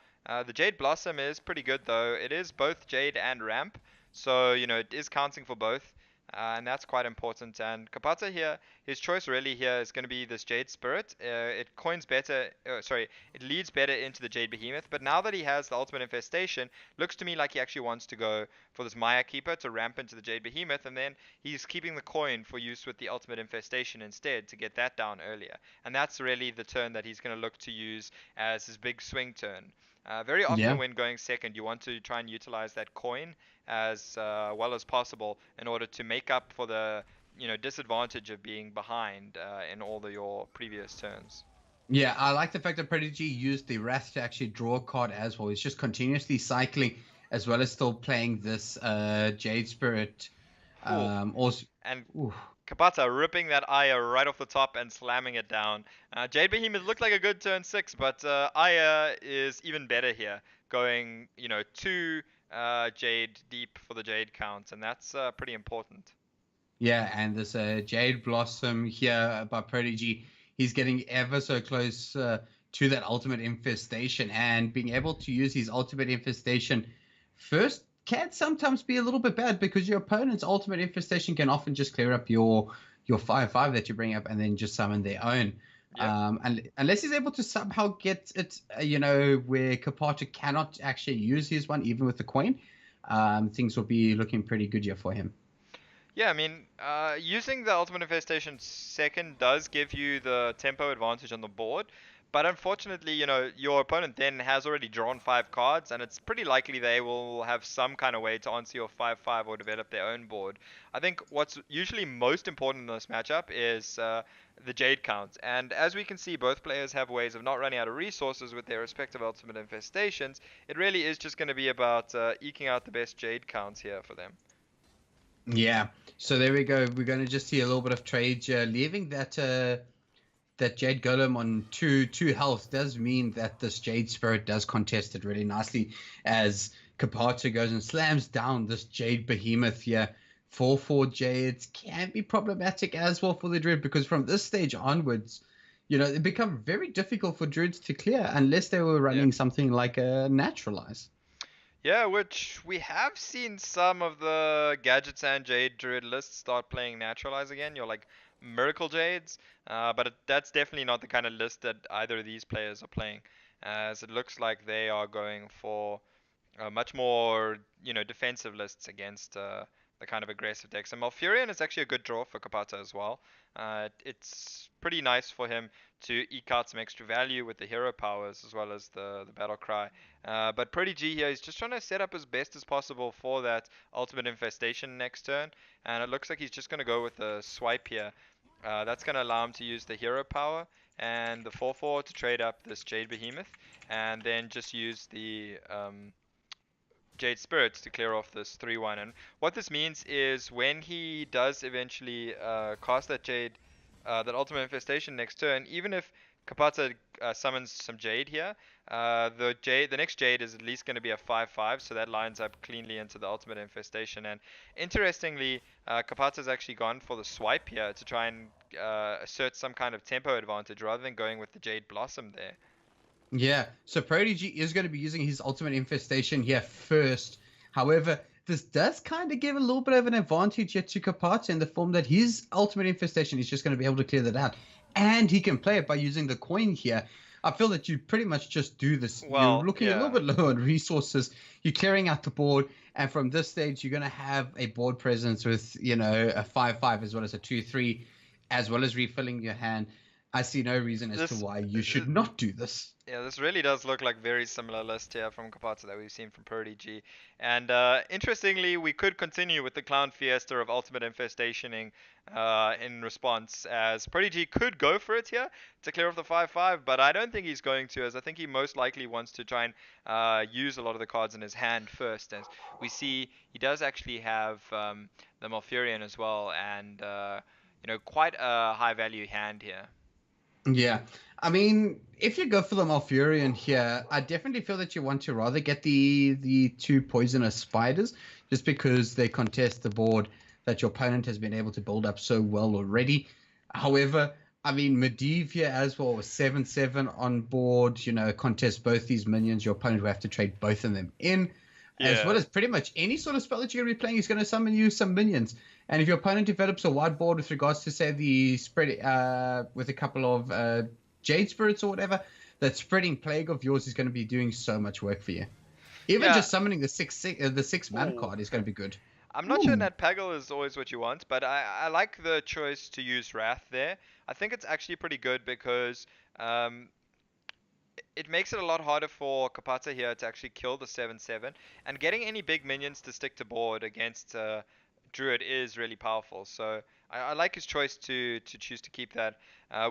Speaker 2: The Jade Blossom is pretty good though. It is both Jade and Ramp, so it is counting for both, and that's quite important. And Kapata here, his choice really here is going to be this Jade Spirit. It coins better, sorry, it leads better into the Jade Behemoth. But now that he has the Ultimate Infestation, looks to me like he actually wants to go for this Maya Keeper to ramp into the Jade Behemoth, and then he's keeping the coin for use with the Ultimate Infestation instead to get that down earlier. And that's really the turn that he's going to look to use as his big swing turn. Very often when going second, you want to try and utilize that coin as well as possible in order to make up for the disadvantage of being behind in all of your previous turns.
Speaker 1: Yeah, I like the fact that ProDG used the Wrath to actually draw a card as well. He's just continuously cycling as well as still playing this Jade Spirit. Also,
Speaker 2: and Kapata ripping that Aya right off the top and slamming it down. Jade Behemoth looked like a good turn 6, but Aya is even better here, going 2 Jade deep for the Jade count, and that's pretty important.
Speaker 1: Yeah, and this Jade Blossom here by ProDG, he's getting ever so close to that Ultimate Infestation, and being able to use his Ultimate Infestation first can sometimes be a little bit bad because your opponent's Ultimate Infestation can often just clear up your 5/5 that you bring up and then just summon their own. And unless he's able to somehow get it, where Kapata cannot actually use his one, even with the coin, things will be looking pretty good here for him.
Speaker 2: Yeah, I mean, using the Ultimate Infestation second does give you the tempo advantage on the board, but unfortunately, your opponent then has already drawn 5 cards, and it's pretty likely they will have some kind of way to answer your 5/5 or develop their own board. I think what's usually most important in this matchup is the Jade count, and as we can see, both players have ways of not running out of resources with their respective Ultimate Infestations. It really is just going to be about eking out the best Jade counts here for them.
Speaker 1: Yeah, so there we go. We're going to just see a little bit of trade here. Leaving that Jade Golem on 2 health does mean that this Jade Spirit does contest it really nicely as Kapata goes and slams down this Jade Behemoth here. 4/4 Jades can be problematic as well for the Druid because from this stage onwards, it become very difficult for Druids to clear unless they were running something like a Naturalize.
Speaker 2: Yeah, which we have seen some of the Gadgets and Jade Druid lists start playing Naturalize again. You're like Miracle Jades, but that's definitely not the kind of list that either of these players are playing, as it looks like they are going for much more, defensive lists against the kind of aggressive decks. And Malfurion is actually a good draw for Kapata as well. It's pretty nice for him to eke out some extra value with the hero powers as well as the battle cry. But ProDG here is just trying to set up as best as possible for that Ultimate Infestation next turn. And it looks like he's just going to go with a swipe here. That's going to allow him to use the hero power and the 4/4 to trade up this Jade Behemoth. And then just use the Jade Spirits to clear off this 3/1. And what this means is when he does eventually cast that Jade, that Ultimate Infestation next turn, even if Kapata summons some Jade here, the next Jade is at least going to be a 5/5, so that lines up cleanly into the Ultimate Infestation. And interestingly, Kapata's actually gone for the swipe here to try and assert some kind of tempo advantage rather than going with the Jade Blossom there.
Speaker 1: Yeah, so ProDG is going to be using his Ultimate Infestation here first. However, this does kind of give a little bit of an advantage here to Kapata in the form that his Ultimate Infestation is just going to be able to clear that out. And he can play it by using the coin here. I feel that you pretty much just do this. You're
Speaker 2: Well,
Speaker 1: looking a little
Speaker 2: yeah.
Speaker 1: bit low on resources. You're clearing out the board, and from this stage, you're going to have a board presence with, a 5/5 as well as a 2/3, as well as refilling your hand. I see no reason as to
Speaker 2: This
Speaker 1: why you should not do this.
Speaker 2: Yeah, this really does look like very similar list here from Kapata that we've seen from ProDG. And interestingly, we could continue with the Clown Fiesta of Ultimate Infestationing in response, as ProDG could go for it here to clear off the 5/5, but I don't think he's going to, as I think he most likely wants to try and use a lot of the cards in his hand first. As we see, he does actually have the Malfurion as well, and quite a high value hand here.
Speaker 1: Yeah. I mean, if you go for the Malfurion here, I definitely feel that you want to rather get the two poisonous spiders, just because they contest the board that your opponent has been able to build up so well already. However, I mean, Medivh here as well with 7/7 on board, contest both these minions. Your opponent will have to trade both of them in, as well
Speaker 2: Yeah.
Speaker 1: as pretty much any sort of spell that you're going to be playing is going to summon you some minions. And if your opponent develops a white board with regards to, say, the spread with a couple of Jade Spirits or whatever, that spreading plague of yours is going to be doing so much work for you. Even
Speaker 2: Yeah.
Speaker 1: just summoning the six mana
Speaker 2: Ooh.
Speaker 1: card is going to be good.
Speaker 2: I'm not sure
Speaker 1: Ooh.
Speaker 2: that Peggle is always what you want, but I like the choice to use Wrath there. I think it's actually pretty good because um, it makes it a lot harder for Kapata here to actually kill the 7/7, and getting any big minions to stick to board against Druid is really powerful. So I like his choice to choose to keep that.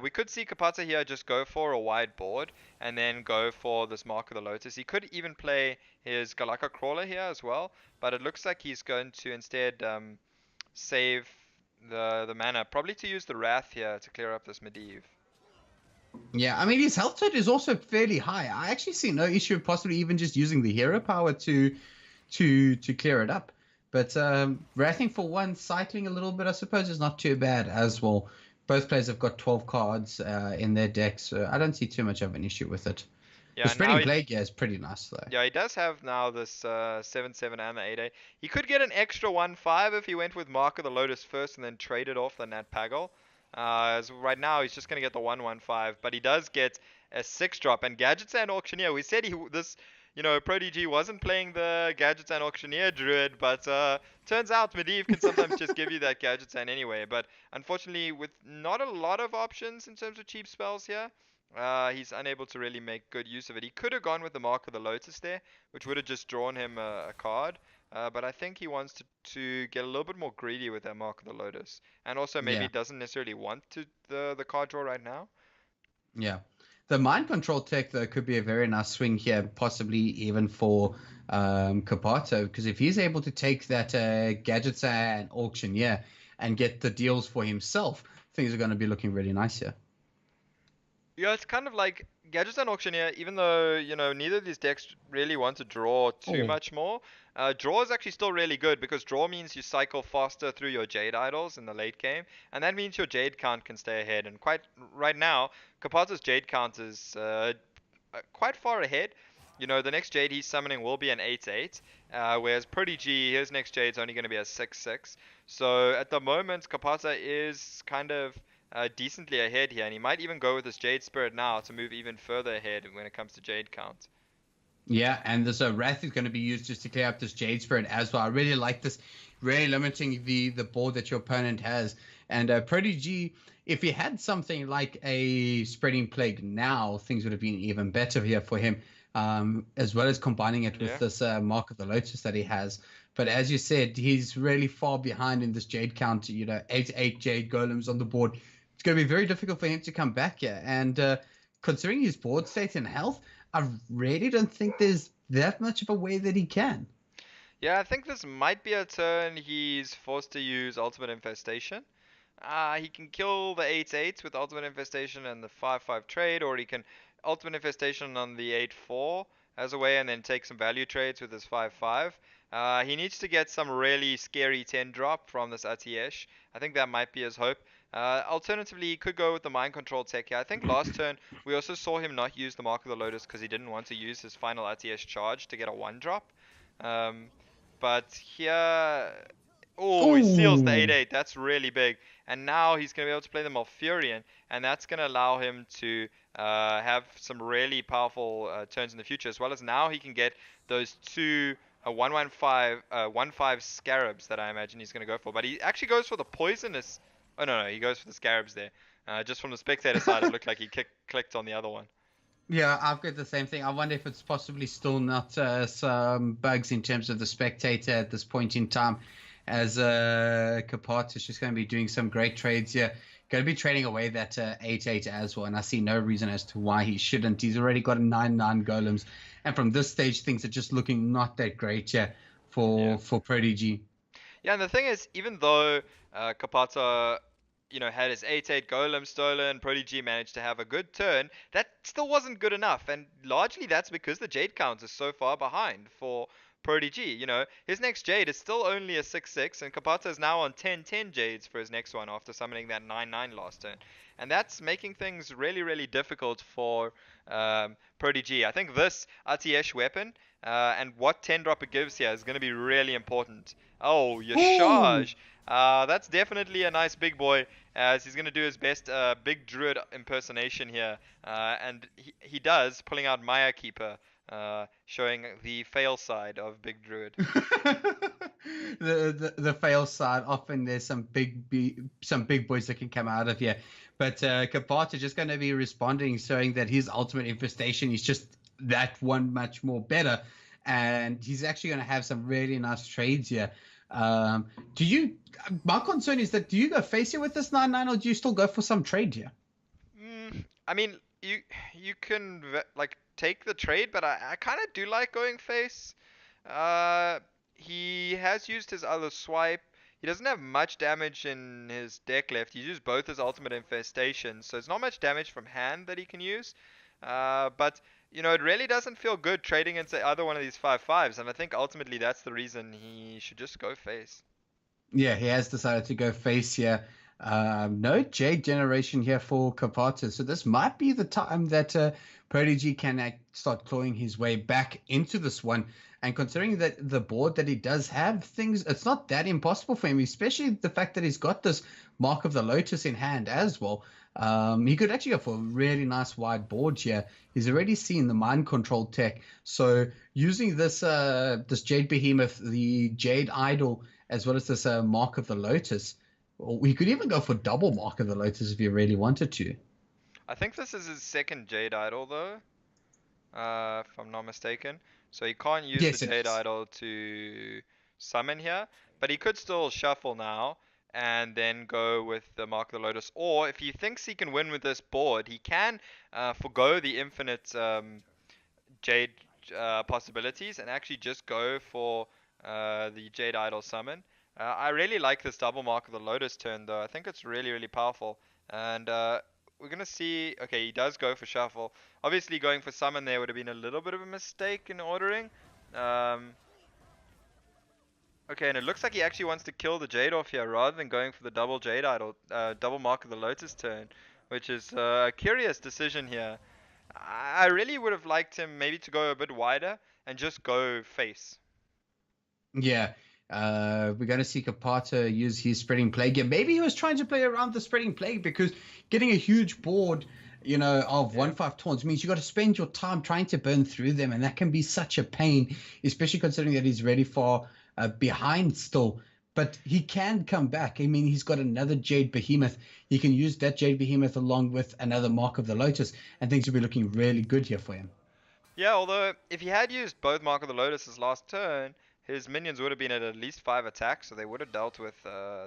Speaker 2: We could see Kapata here just go for a wide board and then go for this Mark of the Lotus. He could even play his Galaka Crawler here as well, but it looks like he's going to instead save the mana, probably to use the Wrath here to clear up this Medivh.
Speaker 1: Yeah, I mean, his health total is also fairly high. I actually see no issue of possibly even just using the hero power to clear it up. But wrathing for one, cycling a little bit, I suppose, is not too bad as well. Both players have got 12 cards in their decks, so I don't see too much of an issue with it. The
Speaker 2: Yeah, now
Speaker 1: spreading plague is pretty nice, though.
Speaker 2: yeah, he does have now this 7/7 and the 8/8. He could get an extra 1/5 if he went with Mark of the Lotus first and then traded off the Nat Pagel. As right now, he's just going to get the 1/1/5, but he does get a 6 drop. And Gadgets and Auctioneer, we said ProDG wasn't playing the Gadgets and Auctioneer Druid, but turns out Medivh can sometimes just give you that Gadgets and anyway. But unfortunately, with not a lot of options in terms of cheap spells here, he's unable to really make good use of it. He could have gone with the Mark of the Lotus there, which would have just drawn him a card. But I think he wants to get a little bit more greedy with that Mark of the Lotus. And also maybe
Speaker 1: Yeah,
Speaker 2: doesn't necessarily want the card draw right now.
Speaker 1: yeah. The mind control tech, though, could be a very nice swing here, possibly even for Kapata, because if he's able to take that Gadgets and Auctioneer and get the deals for himself, things are going to be looking really nice here.
Speaker 2: Yeah, it's kind of like Gadgets and Auctioneer, even though, neither of these decks really want to draw too
Speaker 1: Oh,
Speaker 2: much more. Draw is actually still really good because draw means you cycle faster through your Jade idols in the late game, and that means your Jade count can stay ahead. And quite right now, Kapata's Jade count is quite far ahead. The next Jade he's summoning will be an 8/8, whereas ProDG, his next Jade's only going to be a 6/6. So at the moment, Kapata is kind of decently ahead here, and he might even go with his Jade Spirit now to move even further ahead when it comes to Jade count.
Speaker 1: yeah, and this Wrath is going to be used just to clear up this Jade Spirit as well. I really like this, really limiting the board that your opponent has. And ProDG, if he had something like a Spreading Plague now, things would have been even better here for him, as well as combining it with
Speaker 2: Yeah.
Speaker 1: this Mark of the Lotus that he has. But as you said, he's really far behind in this Jade count, 8 Jade Golems on the board. It's going to be very difficult for him to come back here. And considering his board state and health, I really don't think there's that much of a way that he can.
Speaker 2: Yeah, I think this might be a turn he's forced to use Ultimate Infestation. He can kill the 8/8 with Ultimate Infestation and the 5/5 trade, or he can Ultimate Infestation on the 8/4 as a way and then take some value trades with his 5/5. He needs to get some really scary 10 drop from this Atiesh. I think that might be his hope. Alternatively, he could go with the Mind Control tech here. I think last turn we also saw him not use the Mark of the Lotus because he didn't want to use his final Atiesh charge to get a 1 drop. Um, but here Oh, he seals the
Speaker 1: Ooh.
Speaker 2: 8-8. That's really big. And now he's going to be able to play the Malfurion, and that's going to allow him to have some really powerful turns in the future, as well as now he can get those two 115 1/5 scarabs that I imagine he's going to go for. But he actually goes for the poisonous. Oh no, he goes for the scarabs there. Just from the spectator side, it looked like he clicked on the other one.
Speaker 3: Yeah, I've got the same thing. I wonder if it's possibly still not some bugs in terms of the spectator at this point in time, as Kapata is just going to be doing some great trades here. Going to be trading away that 8-8 as well, and I see no reason as to why he shouldn't. He's already got a 9-9 golems, and from this stage, things are just looking not that great here
Speaker 2: Yeah.
Speaker 3: for ProDG.
Speaker 2: Yeah, and the thing is, even though Kapata, had his 8-8 golem stolen, ProDG managed to have a good turn, that still wasn't good enough, and largely that's because the Jade count is so far behind for ProDG. His next Jade is still only a 6-6, and Kapata is now on 10-10 Jades for his next one after summoning that 9-9 last turn. And that's making things really, really difficult for ProDG. I think this RTH weapon and what 10 drop it gives here is going to be really important. Oh,
Speaker 3: Ooh.
Speaker 2: Yashaj. That's definitely a nice big boy, as he's going to do his best big druid impersonation here. And he does, pulling out Maya Keeper, showing the fail side of big druid.
Speaker 3: The fail side, often there's some big boys that can come out of here, but Kapata just going to be responding, showing that his ultimate infestation is just that one much more better, and he's actually going to have some really nice trades here. Do you? My concern is that do you go face here with this 9-9, or do you still go for some trade here?
Speaker 2: I mean, you can like take the trade, but I kind of do like going face. Uh, he has used his other swipe. He doesn't have much damage in his deck left. He's used both his ultimate infestation, so it's not much damage from hand that he can use. But it really doesn't feel good trading into either one of these 5/5s, and I think ultimately that's the reason he should just go face.
Speaker 3: Yeah, he has decided to go face here. No Jade generation here for Kapata. So this might be the time that ProDG can start clawing his way back into this one. And considering that the board that he does have, it's not that impossible for him, especially the fact that he's got this Mark of the Lotus in hand as well. He could actually go for a really nice wide board here. He's already seen the mind control tech. So using this Jade Behemoth, the Jade Idol, as well as this Mark of the Lotus, we could even go for double Mark of the Lotus if you really wanted to.
Speaker 2: I think this is his second Jade Idol though, if I'm not mistaken. So he can't use the
Speaker 3: Yes, it
Speaker 2: Jade
Speaker 3: is.
Speaker 2: Idol to summon here, but he could still shuffle now and then go with the Mark of the Lotus. Or if he thinks he can win with this board, he can forgo the infinite Jade possibilities and actually just go for the Jade Idol summon. I really like this double Mark of the Lotus turn though. I think it's really, really powerful. And we're going to see. Okay, he does go for shuffle. Obviously, going for summon there would have been a little bit of a mistake in ordering. Um, okay, and it looks like he actually wants to kill the Jade off here rather than going for the double Jade Idol, double Mark of the Lotus turn, which is a curious decision here. I really would have liked him maybe to go a bit wider and just go face.
Speaker 3: Yeah. We're going to see Kapata use his spreading plague. Yeah, maybe he was trying to play around the spreading plague because getting a huge board, of
Speaker 2: Yeah.
Speaker 3: 1/5 taunts means you got to spend your time trying to burn through them, and that can be such a pain, especially considering that he's really far behind still. But he can come back. I mean, he's got another Jade Behemoth. He can use that Jade Behemoth along with another Mark of the Lotus, and things will be looking really good here for him.
Speaker 2: Yeah, although if he had used both Mark of the Lotus last turn, his minions would have been at least 5 attacks, so they would have dealt with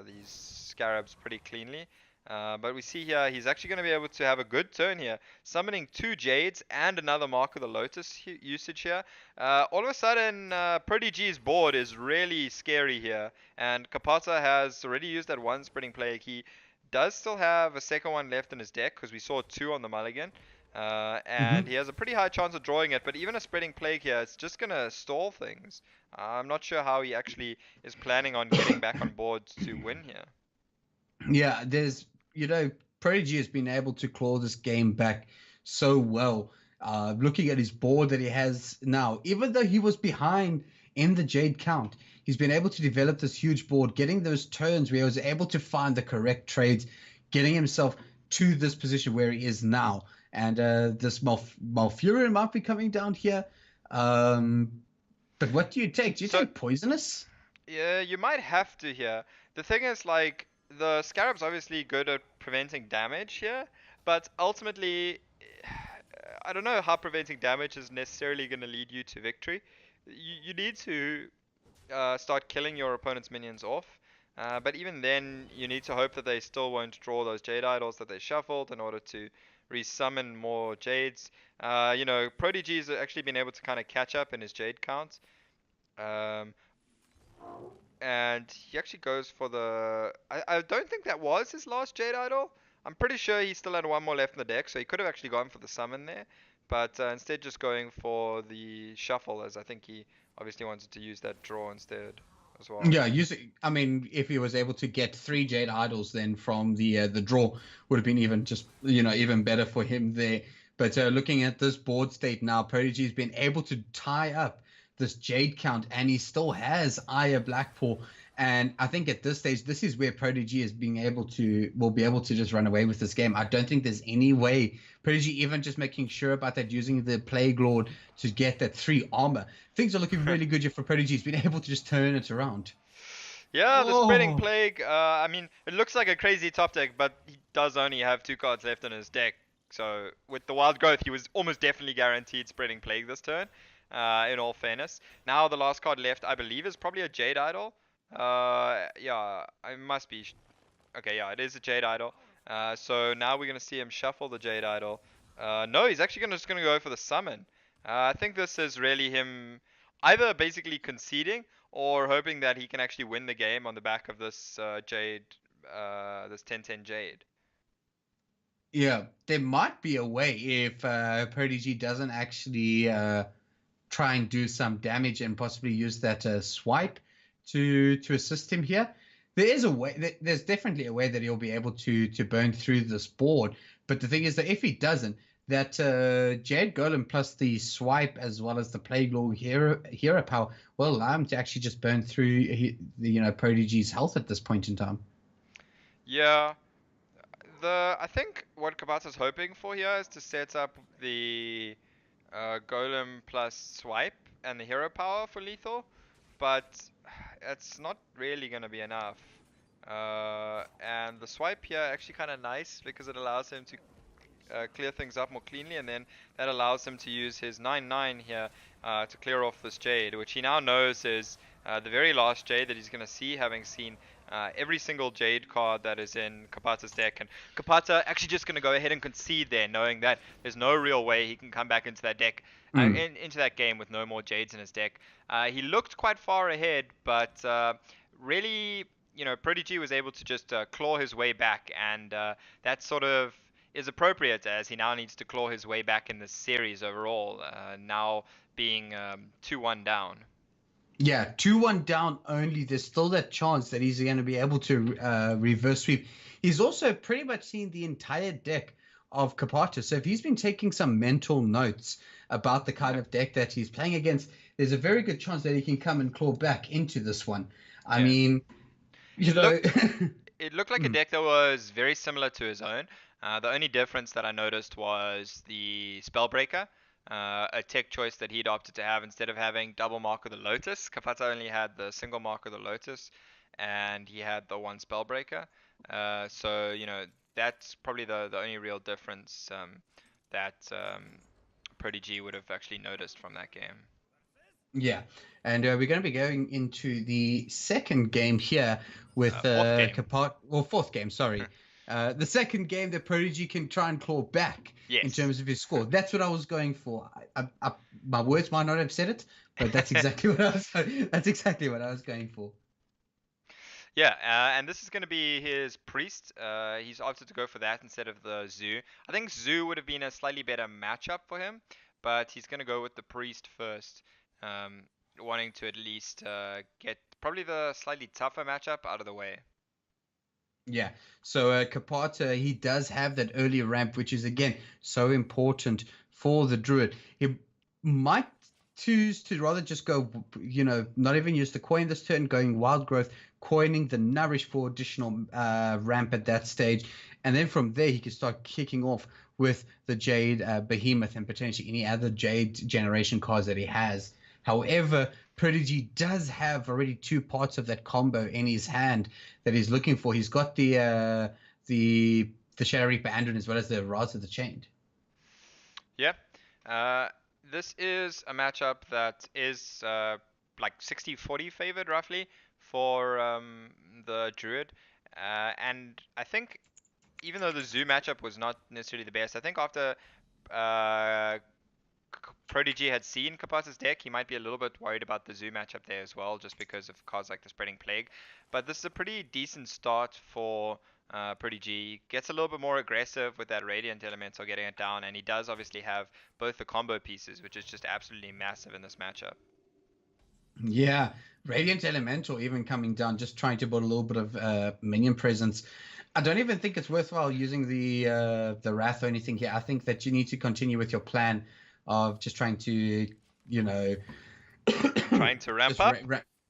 Speaker 2: these scarabs pretty cleanly. But we see here he's actually going to be able to have a good turn here, summoning 2 Jades and another Mark of the Lotus usage here. All of a sudden, ProDG's board is really scary here, and Kapata has already used that one spreading plague. He does still have a second one left in his deck, because we saw 2 on the mulligan. And he has a pretty high chance of drawing it, but even a spreading plague here, it's just gonna stall things. I'm not sure how he actually is planning on getting back on board to win here.
Speaker 3: Yeah, Prodigy has been able to claw this game back so well. Looking at his board that he has now, even though he was behind in the Jade count, he's been able to develop this huge board, getting those turns where he was able to find the correct trades, getting himself to this position where he is now. And this Malfurion might be coming down here. But what do you take? Do you take Poisonous?
Speaker 2: Yeah, you might have to here. The thing is, like, the Scarab's obviously good at preventing damage here, but ultimately, I don't know how preventing damage is necessarily going to lead you to victory. You need to start killing your opponent's minions off. But even then, you need to hope that they still won't draw those Jade Idols that they shuffled in order to resummon more Jades. You know, ProDG's actually been able to kind of catch up in his Jade count. And he actually goes for the... I don't think that was his last Jade Idol. I'm pretty sure he still had one more left in the deck, so he could have actually gone for the summon there. But instead just going for the shuffle, as I think he obviously wanted to use that draw instead as well.
Speaker 3: Yeah, I mean, if he was able to get 3 Jade Idols then from the draw, would have been even better for him there. But looking at this board state now, ProDG's been able to tie up this Jade count, and he still has Aya Blackpool. And I think at this stage, this is where ProDG will be able to just run away with this game. I don't think there's any way ProDG even just making sure about that, using the Plague Lord to get that 3 armor. Things are looking really good here for ProDG. He's been able to just turn it around.
Speaker 2: Yeah, the Spreading Plague, I mean, it looks like a crazy top deck, but he does only have 2 cards left in his deck. So with the Wild Growth, he was almost definitely guaranteed Spreading Plague this turn. In all fairness, now the last card left, I believe, is probably a Jade Idol. Yeah, I must be. Okay, yeah, it is a Jade Idol. So now we're gonna see him shuffle the Jade Idol. No, he's actually just gonna go for the summon. I think this is really him either basically conceding or hoping that he can actually win the game on the back of this Jade, this 10/10 Jade.
Speaker 3: Yeah, there might be a way if ProDG doesn't actually try and do some damage and possibly use that swipe to assist him here. There is a way. There's definitely a way that he'll be able to burn through this board. But the thing is that if he doesn't, that Jade Golem plus the swipe as well as the Plague Lord hero power will allow him to actually just burn through ProDG's health at this point in time.
Speaker 2: Yeah. I think what Kapata's hoping for here is to set up the Golem plus swipe and the hero power for lethal, but it's not really going to be enough. And the swipe here actually kind of nice because it allows him to clear things up more cleanly, and then that allows him to use his 9/9 here to clear off this Jade, which he now knows is the very last Jade that he's going to see, having seen every single Jade card that is in Kapata's deck. And Kapata actually just going to go ahead and concede there, knowing that there's no real way he can come back into that deck, into that game with no more Jades in his deck. He looked quite far ahead, but really, ProDG was able to just claw his way back, and that sort of is appropriate as he now needs to claw his way back in this series overall, now being 2-1 down.
Speaker 3: Yeah, 2-1 down only. There's still that chance that he's going to be able to reverse sweep. He's also pretty much seen the entire deck of Kapata. So if he's been taking some mental notes about the kind of deck that he's playing against, there's a very good chance that he can come and claw back into this one. I mean,
Speaker 2: it looked like a deck that was very similar to his own. The only difference that I noticed was the Spellbreaker. A tech choice that he'd opted to have instead of having double Mark of the Lotus. Kapata only had the single Mark of the Lotus, and he had the one Spellbreaker. So, that's probably the only real difference that ProDG would have actually noticed from that game.
Speaker 3: Yeah, and we're going to be going into the second game here with Kapata. Well, fourth game, sorry. The second game that ProDG can try and claw back in terms of his score. That's what I was going for. My words might not have said it, but that's exactly what I was going for.
Speaker 2: Yeah, and this is going to be his Priest. He's opted to go for that instead of the Zoo. I think Zoo would have been a slightly better matchup for him, but he's going to go with the Priest first, wanting to at least get probably the slightly tougher matchup out of the way.
Speaker 3: Yeah, so Kapata, he does have that early ramp, which is, again, so important for the Druid. He might choose to rather just go, not even use the coin this turn, going wild growth, coining the nourish for additional ramp at that stage. And then from there, he can start kicking off with the Jade Behemoth and potentially any other Jade generation cards that he has. However, ProDG does have already 2 parts of that combo in his hand that he's looking for. He's got the Shadow Reaper Anduin as well as the Raz of the Chained.
Speaker 2: Yeah. This is a matchup that is like 60-40 favored roughly for the Druid. And I think even though the Zoo matchup was not necessarily the best, I think after ProDG had seen Kapata's deck, he might be a little bit worried about the Zoo matchup there as well, just because of cards like the Spreading Plague. But this is a pretty decent start for ProDG. Gets a little bit more aggressive with that Radiant Elemental getting it down, and he does obviously have both the combo pieces, which is just absolutely massive in this matchup.
Speaker 3: Yeah, Radiant Elemental even coming down, just trying to build a little bit of minion presence. I don't even think it's worthwhile using the Wrath or anything here. I think that you need to continue with your plan of just trying to,
Speaker 2: trying to ramp up.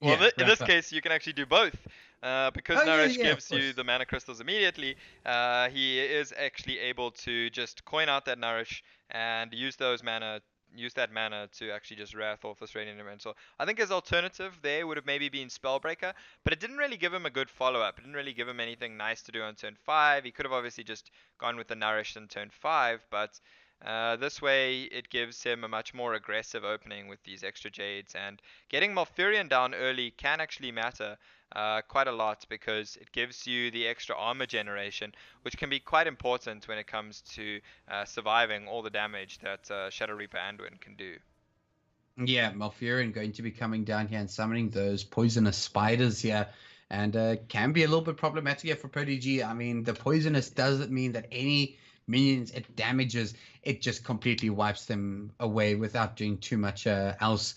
Speaker 2: Well, in this case, you can actually do both. Because Nourish gives you the mana crystals immediately, he is actually able to just coin out that Nourish and use that mana to actually just Wrath off this Radiant Elemental. I think his alternative there would have maybe been Spellbreaker, but it didn't really give him a good follow-up. It didn't really give him anything nice to do on turn 5. He could have obviously just gone with the Nourish on turn 5, but this way it gives him a much more aggressive opening with these extra Jades, and getting Malfurion down early can actually matter quite a lot, because it gives you the extra armor generation, which can be quite important when it comes to surviving all the damage that Shadow Reaper Anduin can do.
Speaker 3: Yeah, Malfurion going to be coming down here and summoning those poisonous spiders here, and can be a little bit problematic here for ProDG. I mean, the poisonous doesn't mean that any minions it damages, it just completely wipes them away without doing too much else.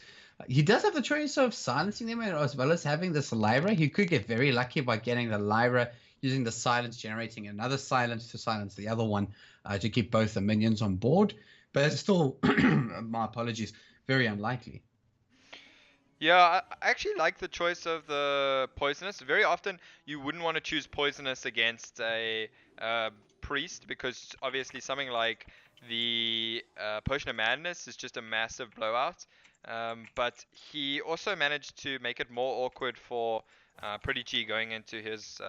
Speaker 3: He does have the choice of silencing them as well as having this Lyra. He could get very lucky by getting the Lyra, using the silence, generating another silence to silence the other one to keep both the minions on board. But it's still, my apologies, very unlikely.
Speaker 2: Yeah, I actually like the choice of the Poisonous. Very often you wouldn't want to choose Poisonous against a priest, because obviously something like the Potion of Madness is just a massive blowout. But he also managed to make it more awkward for ProDG going into his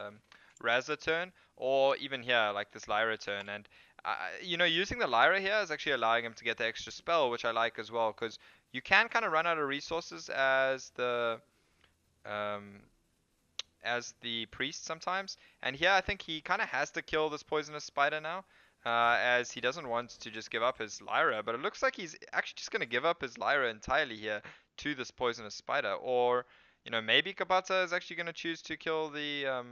Speaker 2: Razza turn, or even here like this Lyra turn. And using the Lyra here is actually allowing him to get the extra spell, which I like as well, because you can kind of run out of resources as the priest sometimes. And here I think he kind of has to kill this poisonous spider now, as he doesn't want to just give up his Lyra. But it looks like he's actually just going to give up his Lyra entirely here to this poisonous spider. Or, maybe Kapata is actually going to choose to kill the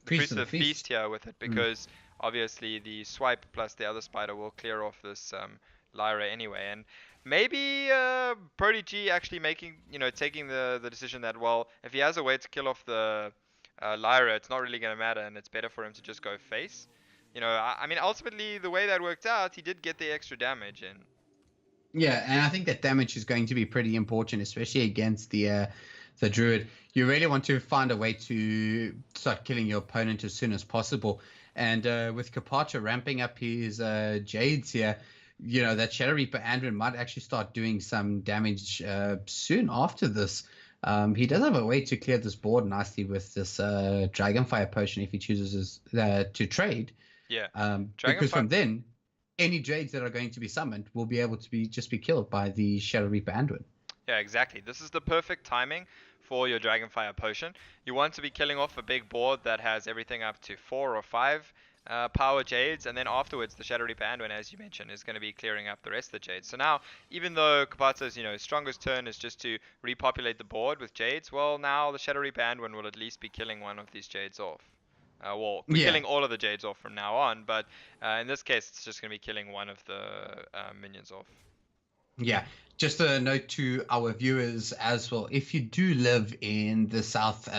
Speaker 2: Priest of the Feast here with it, because obviously the swipe plus the other spider will clear off this Lyra anyway. And maybe ProDG actually taking the decision that, well, if he has a way to kill off the Lyra, it's not really going to matter, and it's better for him to just go face. I mean, ultimately, the way that worked out, he did get the extra damage in.
Speaker 3: Yeah, and I think that damage is going to be pretty important, especially against the Druid. You really want to find a way to start killing your opponent as soon as possible. And with Kapata ramping up his Jades here, that Shadow Reaper Anduin might actually start doing some damage soon after this. He does have a way to clear this board nicely with this Dragonfire potion if he chooses to trade.
Speaker 2: Yeah.
Speaker 3: Because from then, any Jades that are going to be summoned will be able to be killed by the Shadow Reaper Anduin.
Speaker 2: Yeah, exactly. This is the perfect timing for your Dragonfire potion. You want to be killing off a big board that has everything up to 4 or 5 power Jades, and then afterwards the Shadow Reaper Anduin, as you mentioned, is going to be clearing up the rest of the Jades. So now, even though Kapata's strongest turn is just to repopulate the board with Jades, well, now the Shadow Reaper Anduin will at least be killing one of these Jades off. Killing all of the Jades off from now on, but in this case it's just going to be killing one of the minions off.
Speaker 3: Yeah, just a note to our viewers as well. If you do live in the South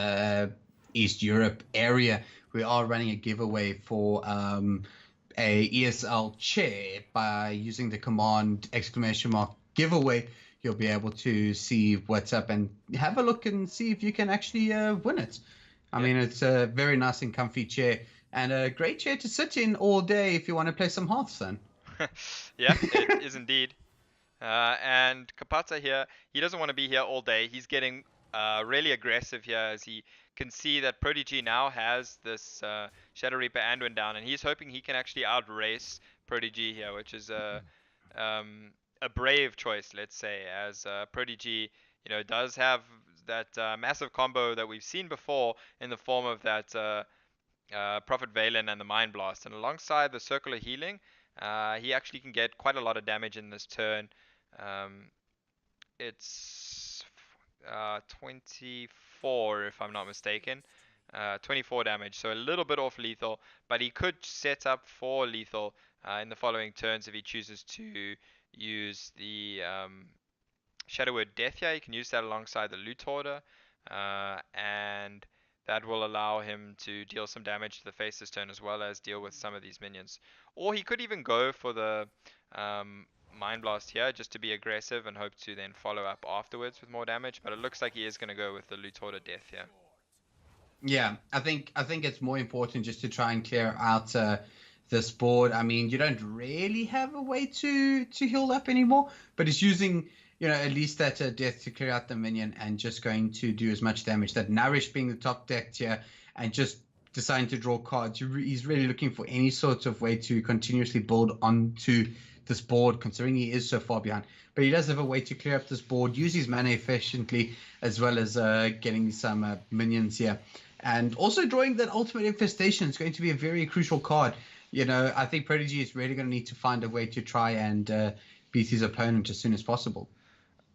Speaker 3: East Europe area, we are running a giveaway for a ESL chair by using the command !giveaway. You'll be able to see what's up and have a look and see if you can actually win it. I mean, it's a very nice and comfy chair and a great chair to sit in all day if you want to play some Hearthstone.
Speaker 2: Yeah, it is indeed. And Kapata here, he doesn't want to be here all day. He's getting really aggressive here as he can see that ProDG now has this Shadow Reaper Anduin down, and he's hoping he can actually outrace ProDG here, which is a brave choice, let's say, as ProDG, does have that massive combo that we've seen before in the form of that Prophet Valen and the Mind Blast, and alongside the Circular Healing, he actually can get quite a lot of damage in this turn. It's 24 if I'm not mistaken. 24 damage, so a little bit off lethal, but he could set up for lethal in the following turns if he chooses to use the Shadow Word Death here. He can use that alongside the Loot Hoarder, and that will allow him to deal some damage to the face this turn as well as deal with some of these minions. Or he could even go for the Mind Blast here just to be aggressive and hope to then follow up afterwards with more damage, but it looks like he is going to go with the Loot Hoarder Death here.
Speaker 3: Yeah, I think it's more important just to try and clear out this board. I mean, you don't really have a way to heal up anymore, but it's using at least that death to clear out the minion and just going to do as much damage. That Nourish being the top deck here and just deciding to draw cards. He's really looking for any sort of way to continuously build onto this board, considering he is so far behind. But he does have a way to clear up this board, use his mana efficiently, as well as getting some minions here. And also drawing that Ultimate Infestation is going to be a very crucial card. I think ProDG is really going to need to find a way to try and beat his opponent as soon as possible.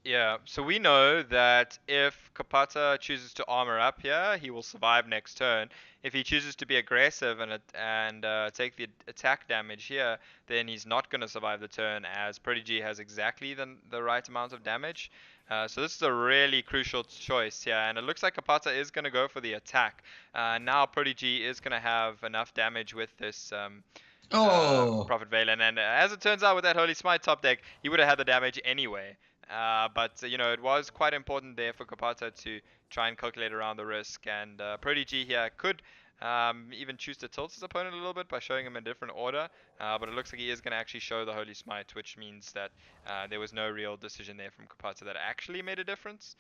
Speaker 2: Yeah, so we know that if Kapata chooses to armor up here, he will survive next turn. If he chooses to be aggressive and take the attack damage here, then he's not going to survive the turn, as ProDG has exactly the right amount of damage. So this is a really crucial choice here, and it looks like Kapata is going to go for the attack. Now ProDG is going to have enough damage with this Prophet Valen, and as it turns out with that Holy Smite top deck, he would have had the damage anyway. But it was quite important there for Kapata to try and calculate around the risk, and ProDG here could even choose to tilt his opponent a little bit by showing him a different order, but it looks like he is going to actually show the Holy Smite, which means that there was no real decision there from Kapata that actually made a difference,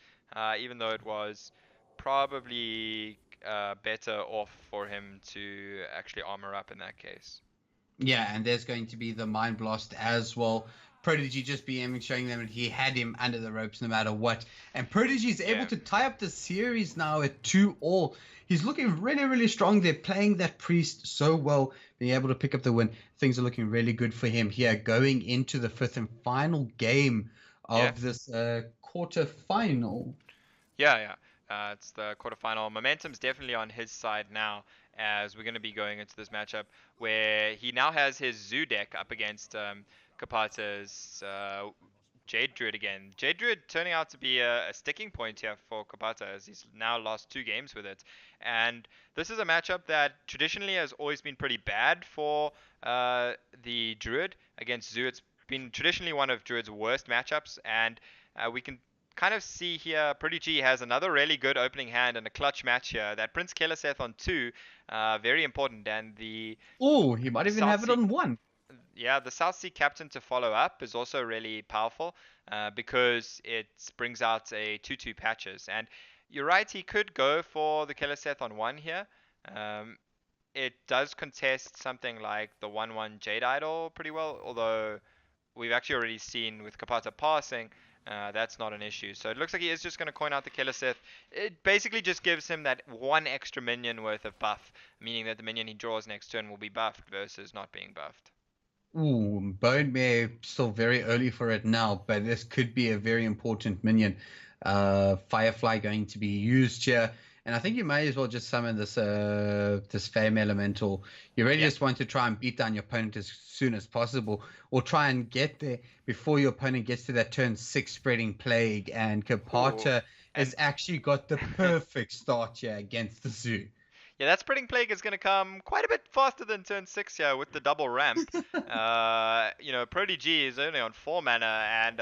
Speaker 2: even though it was probably better off for him to actually armor up in that case.
Speaker 3: Yeah, and there's going to be the Mind Blast as well. ProDG just BMing, showing them that he had him under the ropes no matter what. And ProDG is able to tie up the series now at 2-2. He's looking really, really strong. They're playing that Priest so well, being able to pick up the win. Things are looking really good for him here, going into the fifth and final game of this quarterfinal.
Speaker 2: Yeah. It's the quarterfinal. Momentum's definitely on his side now, as we're going to be going into this matchup where he now has his Zoo deck up against Kapata's Jade Druid again. Jade Druid turning out to be a sticking point here for Kapata, as he's now lost 2 games with it. And this is a matchup that traditionally has always been pretty bad for the Druid against Zoo. It's been traditionally one of Druid's worst matchups, and we can kind of see here ProDG has another really good opening hand and a clutch match here. That Prince Keleseth on 2, very important, and the...
Speaker 3: Oh, he might even have it on 1.
Speaker 2: Yeah, the South Sea Captain to follow up is also really powerful because it brings out a 2/2 patches. And you're right, he could go for the Keleseth on 1 here. It does contest something like the 1/1 Jade Idol pretty well, although we've actually already seen with Kapata passing, that's not an issue. So it looks like he is just going to coin out the Keleseth. It basically just gives him that 1 extra minion worth of buff, meaning that the minion he draws next turn will be buffed versus not being buffed.
Speaker 3: Ooh, Bone Mare still very early for it now, but this could be a very important minion. Firefly going to be used here, and I think you may as well just summon this this Fame Elemental. You really just want to try and beat down your opponent as soon as possible, or try and get there before your opponent gets to that turn 6 Spreading Plague. And Kapata has actually got the perfect start here against the Zoo.
Speaker 2: Yeah, that Spreading Plague is going to come quite a bit faster than turn 6 here with the double ramp. ProDG is only on 4 mana, and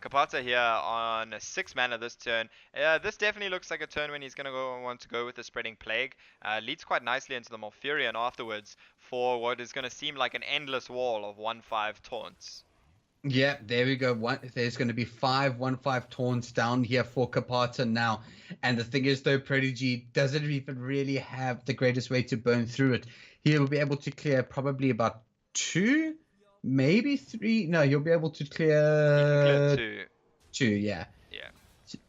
Speaker 2: Kapata here on 6 mana this turn. This definitely looks like a turn when he's going to want to go with the Spreading Plague. Leads quite nicely into the Malfurion afterwards for what is going to seem like an endless wall of 1/5 taunts.
Speaker 3: Yeah, there we go. There's going to be 5/1/5 taunts down here for Kapata now. And the thing is, though, ProDG doesn't even really have the greatest way to burn through it. He'll be able to clear probably about 2, maybe 3. No, he'll be able to clear...
Speaker 2: He can clear 2.
Speaker 3: 2, yeah.
Speaker 2: Yeah.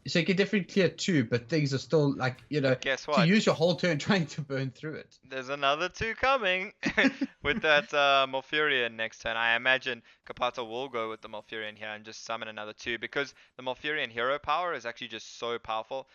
Speaker 3: So you can definitely clear 2, but things are still like,
Speaker 2: But guess what?
Speaker 3: to use your whole turn trying to burn through it.
Speaker 2: There's another 2 coming with that Malfurion next turn. I imagine Kapata will go with the Malfurion here and just summon another 2 because the Malfurion hero power is actually just so powerful.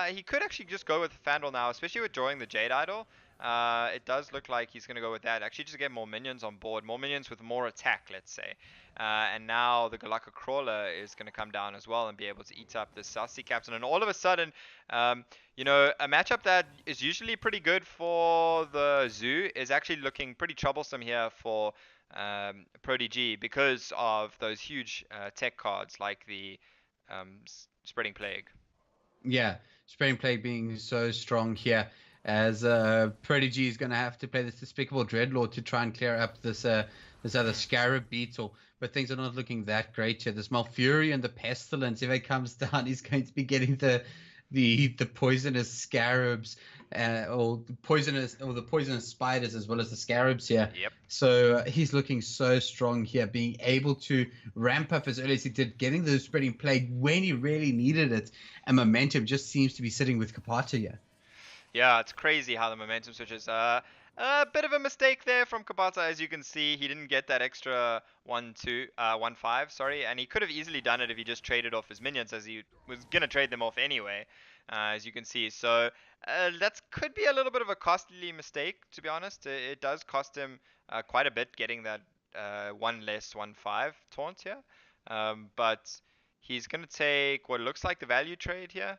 Speaker 2: He could actually just go with Fandral now, especially with drawing the Jade Idol. It does look like he's going to go with that. Actually, just to get more minions on board. More minions with more attack, let's say. And now the Galaka Crawler is going to come down as well and be able to eat up the South Sea Captain. And all of a sudden, a matchup that is usually pretty good for the Zoo is actually looking pretty troublesome here for ProDG because of those huge tech cards like the Spreading Plague.
Speaker 3: Yeah, Spreading Plague being so strong here, as ProDG is going to have to play this Despicable Dreadlord to try and clear up this other Scarab Beetle. But things are not looking that great here. This Malfurion, the Pestilence, if it comes down, he's going to be getting the poisonous scarabs, or the poisonous spiders, as well as the scarabs here.
Speaker 2: Yep.
Speaker 3: So he's looking so strong here, being able to ramp up as early as he did, getting the Spreading Plague when he really needed it, and momentum just seems to be sitting with Kapata here.
Speaker 2: Yeah, it's crazy how the momentum switches. A bit of a mistake there from Kapata, as you can see. He didn't get that extra 1/5, sorry, and he could have easily done it if he just traded off his minions, as he was gonna trade them off anyway, as you can see. So that could be a little bit of a costly mistake, to be honest. It does cost him quite a bit getting that 1 less 1/5 taunt here, but he's gonna take what looks like the value trade here.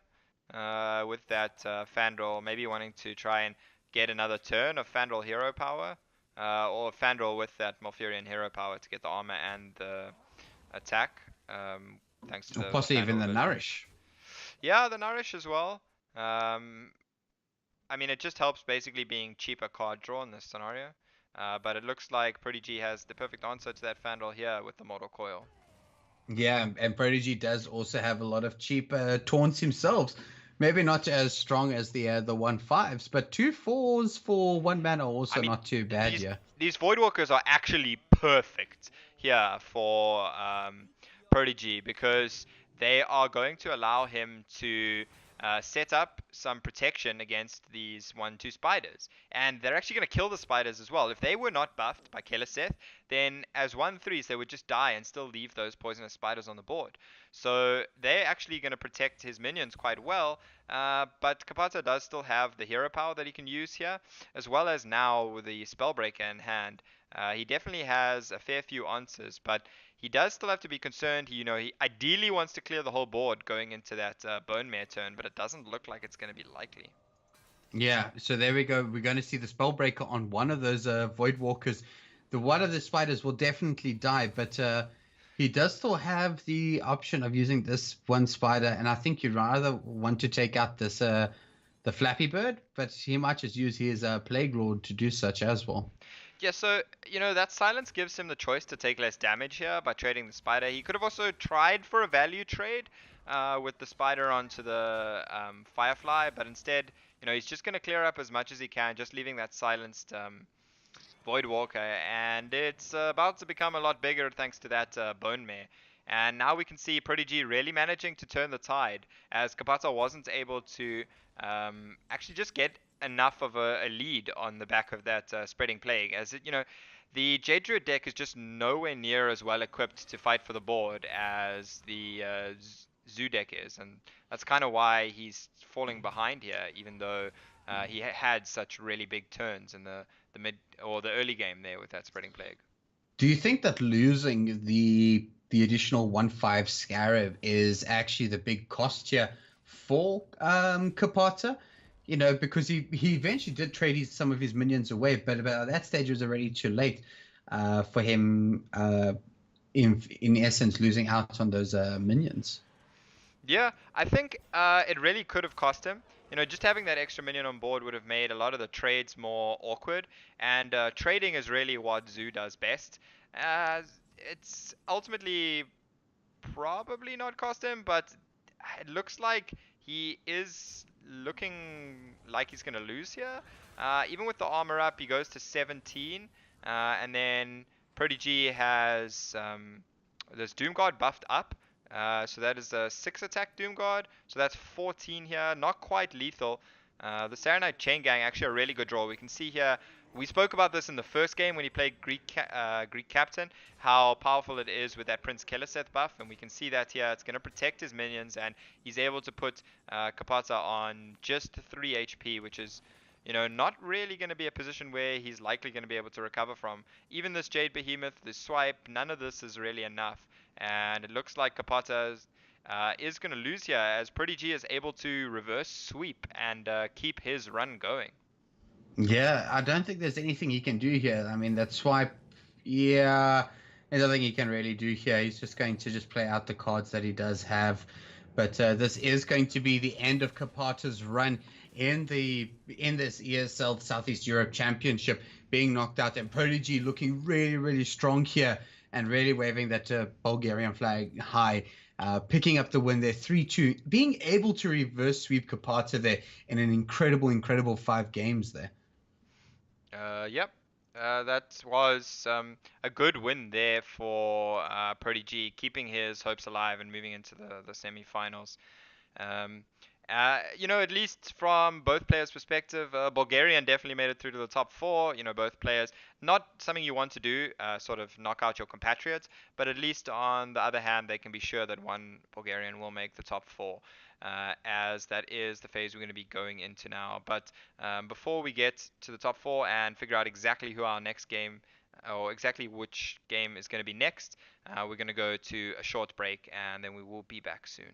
Speaker 2: With that Fandral, maybe wanting to try and get another turn of Fandral hero power, or Fandral with that Malfurion hero power to get the armor and the attack, thanks to
Speaker 3: possibly even the
Speaker 2: Fandral
Speaker 3: Nourish.
Speaker 2: Yeah, the Nourish as well. I mean, it just helps basically being cheaper card draw in this scenario, but it looks like ProDG has the perfect answer to that Fandral here with the Mortal Coil.
Speaker 3: Yeah, and ProDG does also have a lot of cheap taunts himself. Maybe not as strong as the 1/5s, but 2/4s for 1 mana also not too bad.
Speaker 2: These Voidwalkers are actually perfect here for ProDG because they are going to allow him to set up some protection against these 1/2 spiders, and they're actually going to kill the spiders as well. If they were not buffed by Keleseth, then as 1/3s they would just die and still leave those poisonous spiders on the board. So they're actually going to protect his minions quite well, but Kapata does still have the hero power that he can use here, as well as now with the Spellbreaker in hand. He definitely has a fair few answers, but he does still have to be concerned. He ideally wants to clear the whole board going into that Bone Mare turn, but it doesn't look like it's going to be likely.
Speaker 3: Yeah, so there we go. We're going to see the Spellbreaker on one of those Voidwalkers. One of the spiders will definitely die, but he does still have the option of using this one spider, and I think you'd rather want to take out this the Flappy Bird, but he might just use his Plague Lord to do such as well.
Speaker 2: Yeah, so, that silence gives him the choice to take less damage here by trading the spider. He could have also tried for a value trade with the spider onto the Firefly, but instead, he's just going to clear up as much as he can, just leaving that silenced Voidwalker, and it's about to become a lot bigger thanks to that Bone Mare. And now we can see ProDG really managing to turn the tide, as Kapata wasn't able to actually just get enough of a lead on the back of that Spreading Plague, as the Jade Druid deck is just nowhere near as well equipped to fight for the board as the Zoo deck is, and that's kind of why he's falling behind here, even though he had such really big turns in the mid or the early game there with that Spreading Plague.
Speaker 3: Do you think that losing the additional 1/5 Scarab is actually the big cost here for Kapata? because he eventually did trade some of his minions away, but about that stage it was already too late for him. In essence, losing out on those minions.
Speaker 2: Yeah, I think it really could have cost him. Just having that extra minion on board would have made a lot of the trades more awkward. And trading is really what Zoo does best. It's ultimately probably not cost him, but it looks like he is looking like he's going to lose here. Even with the armor up, he goes to 17. And then ProDG has this Doomguard buffed up. So that is a 6 attack Doomguard. So that's 14 here. Not quite lethal. The Saronite Chain Gang actually a really good draw. We can see here, we spoke about this in the first game when he played Greek Captain, how powerful it is with that Prince Keleseth buff, and we can see that here. It's going to protect his minions, and he's able to put Kapata on just 3 HP, which is, not really going to be a position where he's likely going to be able to recover from. Even this Jade Behemoth, this swipe, none of this is really enough, and it looks like Kapata is going to lose here as ProDG is able to reverse sweep and keep his run going.
Speaker 3: Yeah, I don't think there's anything he can do here. I mean, that swipe, yeah, there's nothing he can really do here. He's just going to just play out the cards that he does have. But this is going to be the end of Kapata's run in this ESL Southeast Europe Championship, being knocked out, and ProDG looking really, really strong here and really waving that Bulgarian flag high. Picking up the win there, 3-2, being able to reverse sweep Kapata there in an incredible 5 games there.
Speaker 2: Yep. That was a good win there for ProDG, keeping his hopes alive and moving into the semi-finals. Um, at least from both players' perspective, Bulgarian definitely made it through to the top 4. Both players, not something you want to do, sort of knock out your compatriots, but at least on the other hand, they can be sure that one Bulgarian will make the top 4. As that is the phase we're going to be going into now. But before we get to the top 4 and figure out exactly who our next game or exactly which game is going to be next, we're going to go to a short break and then we will be back soon.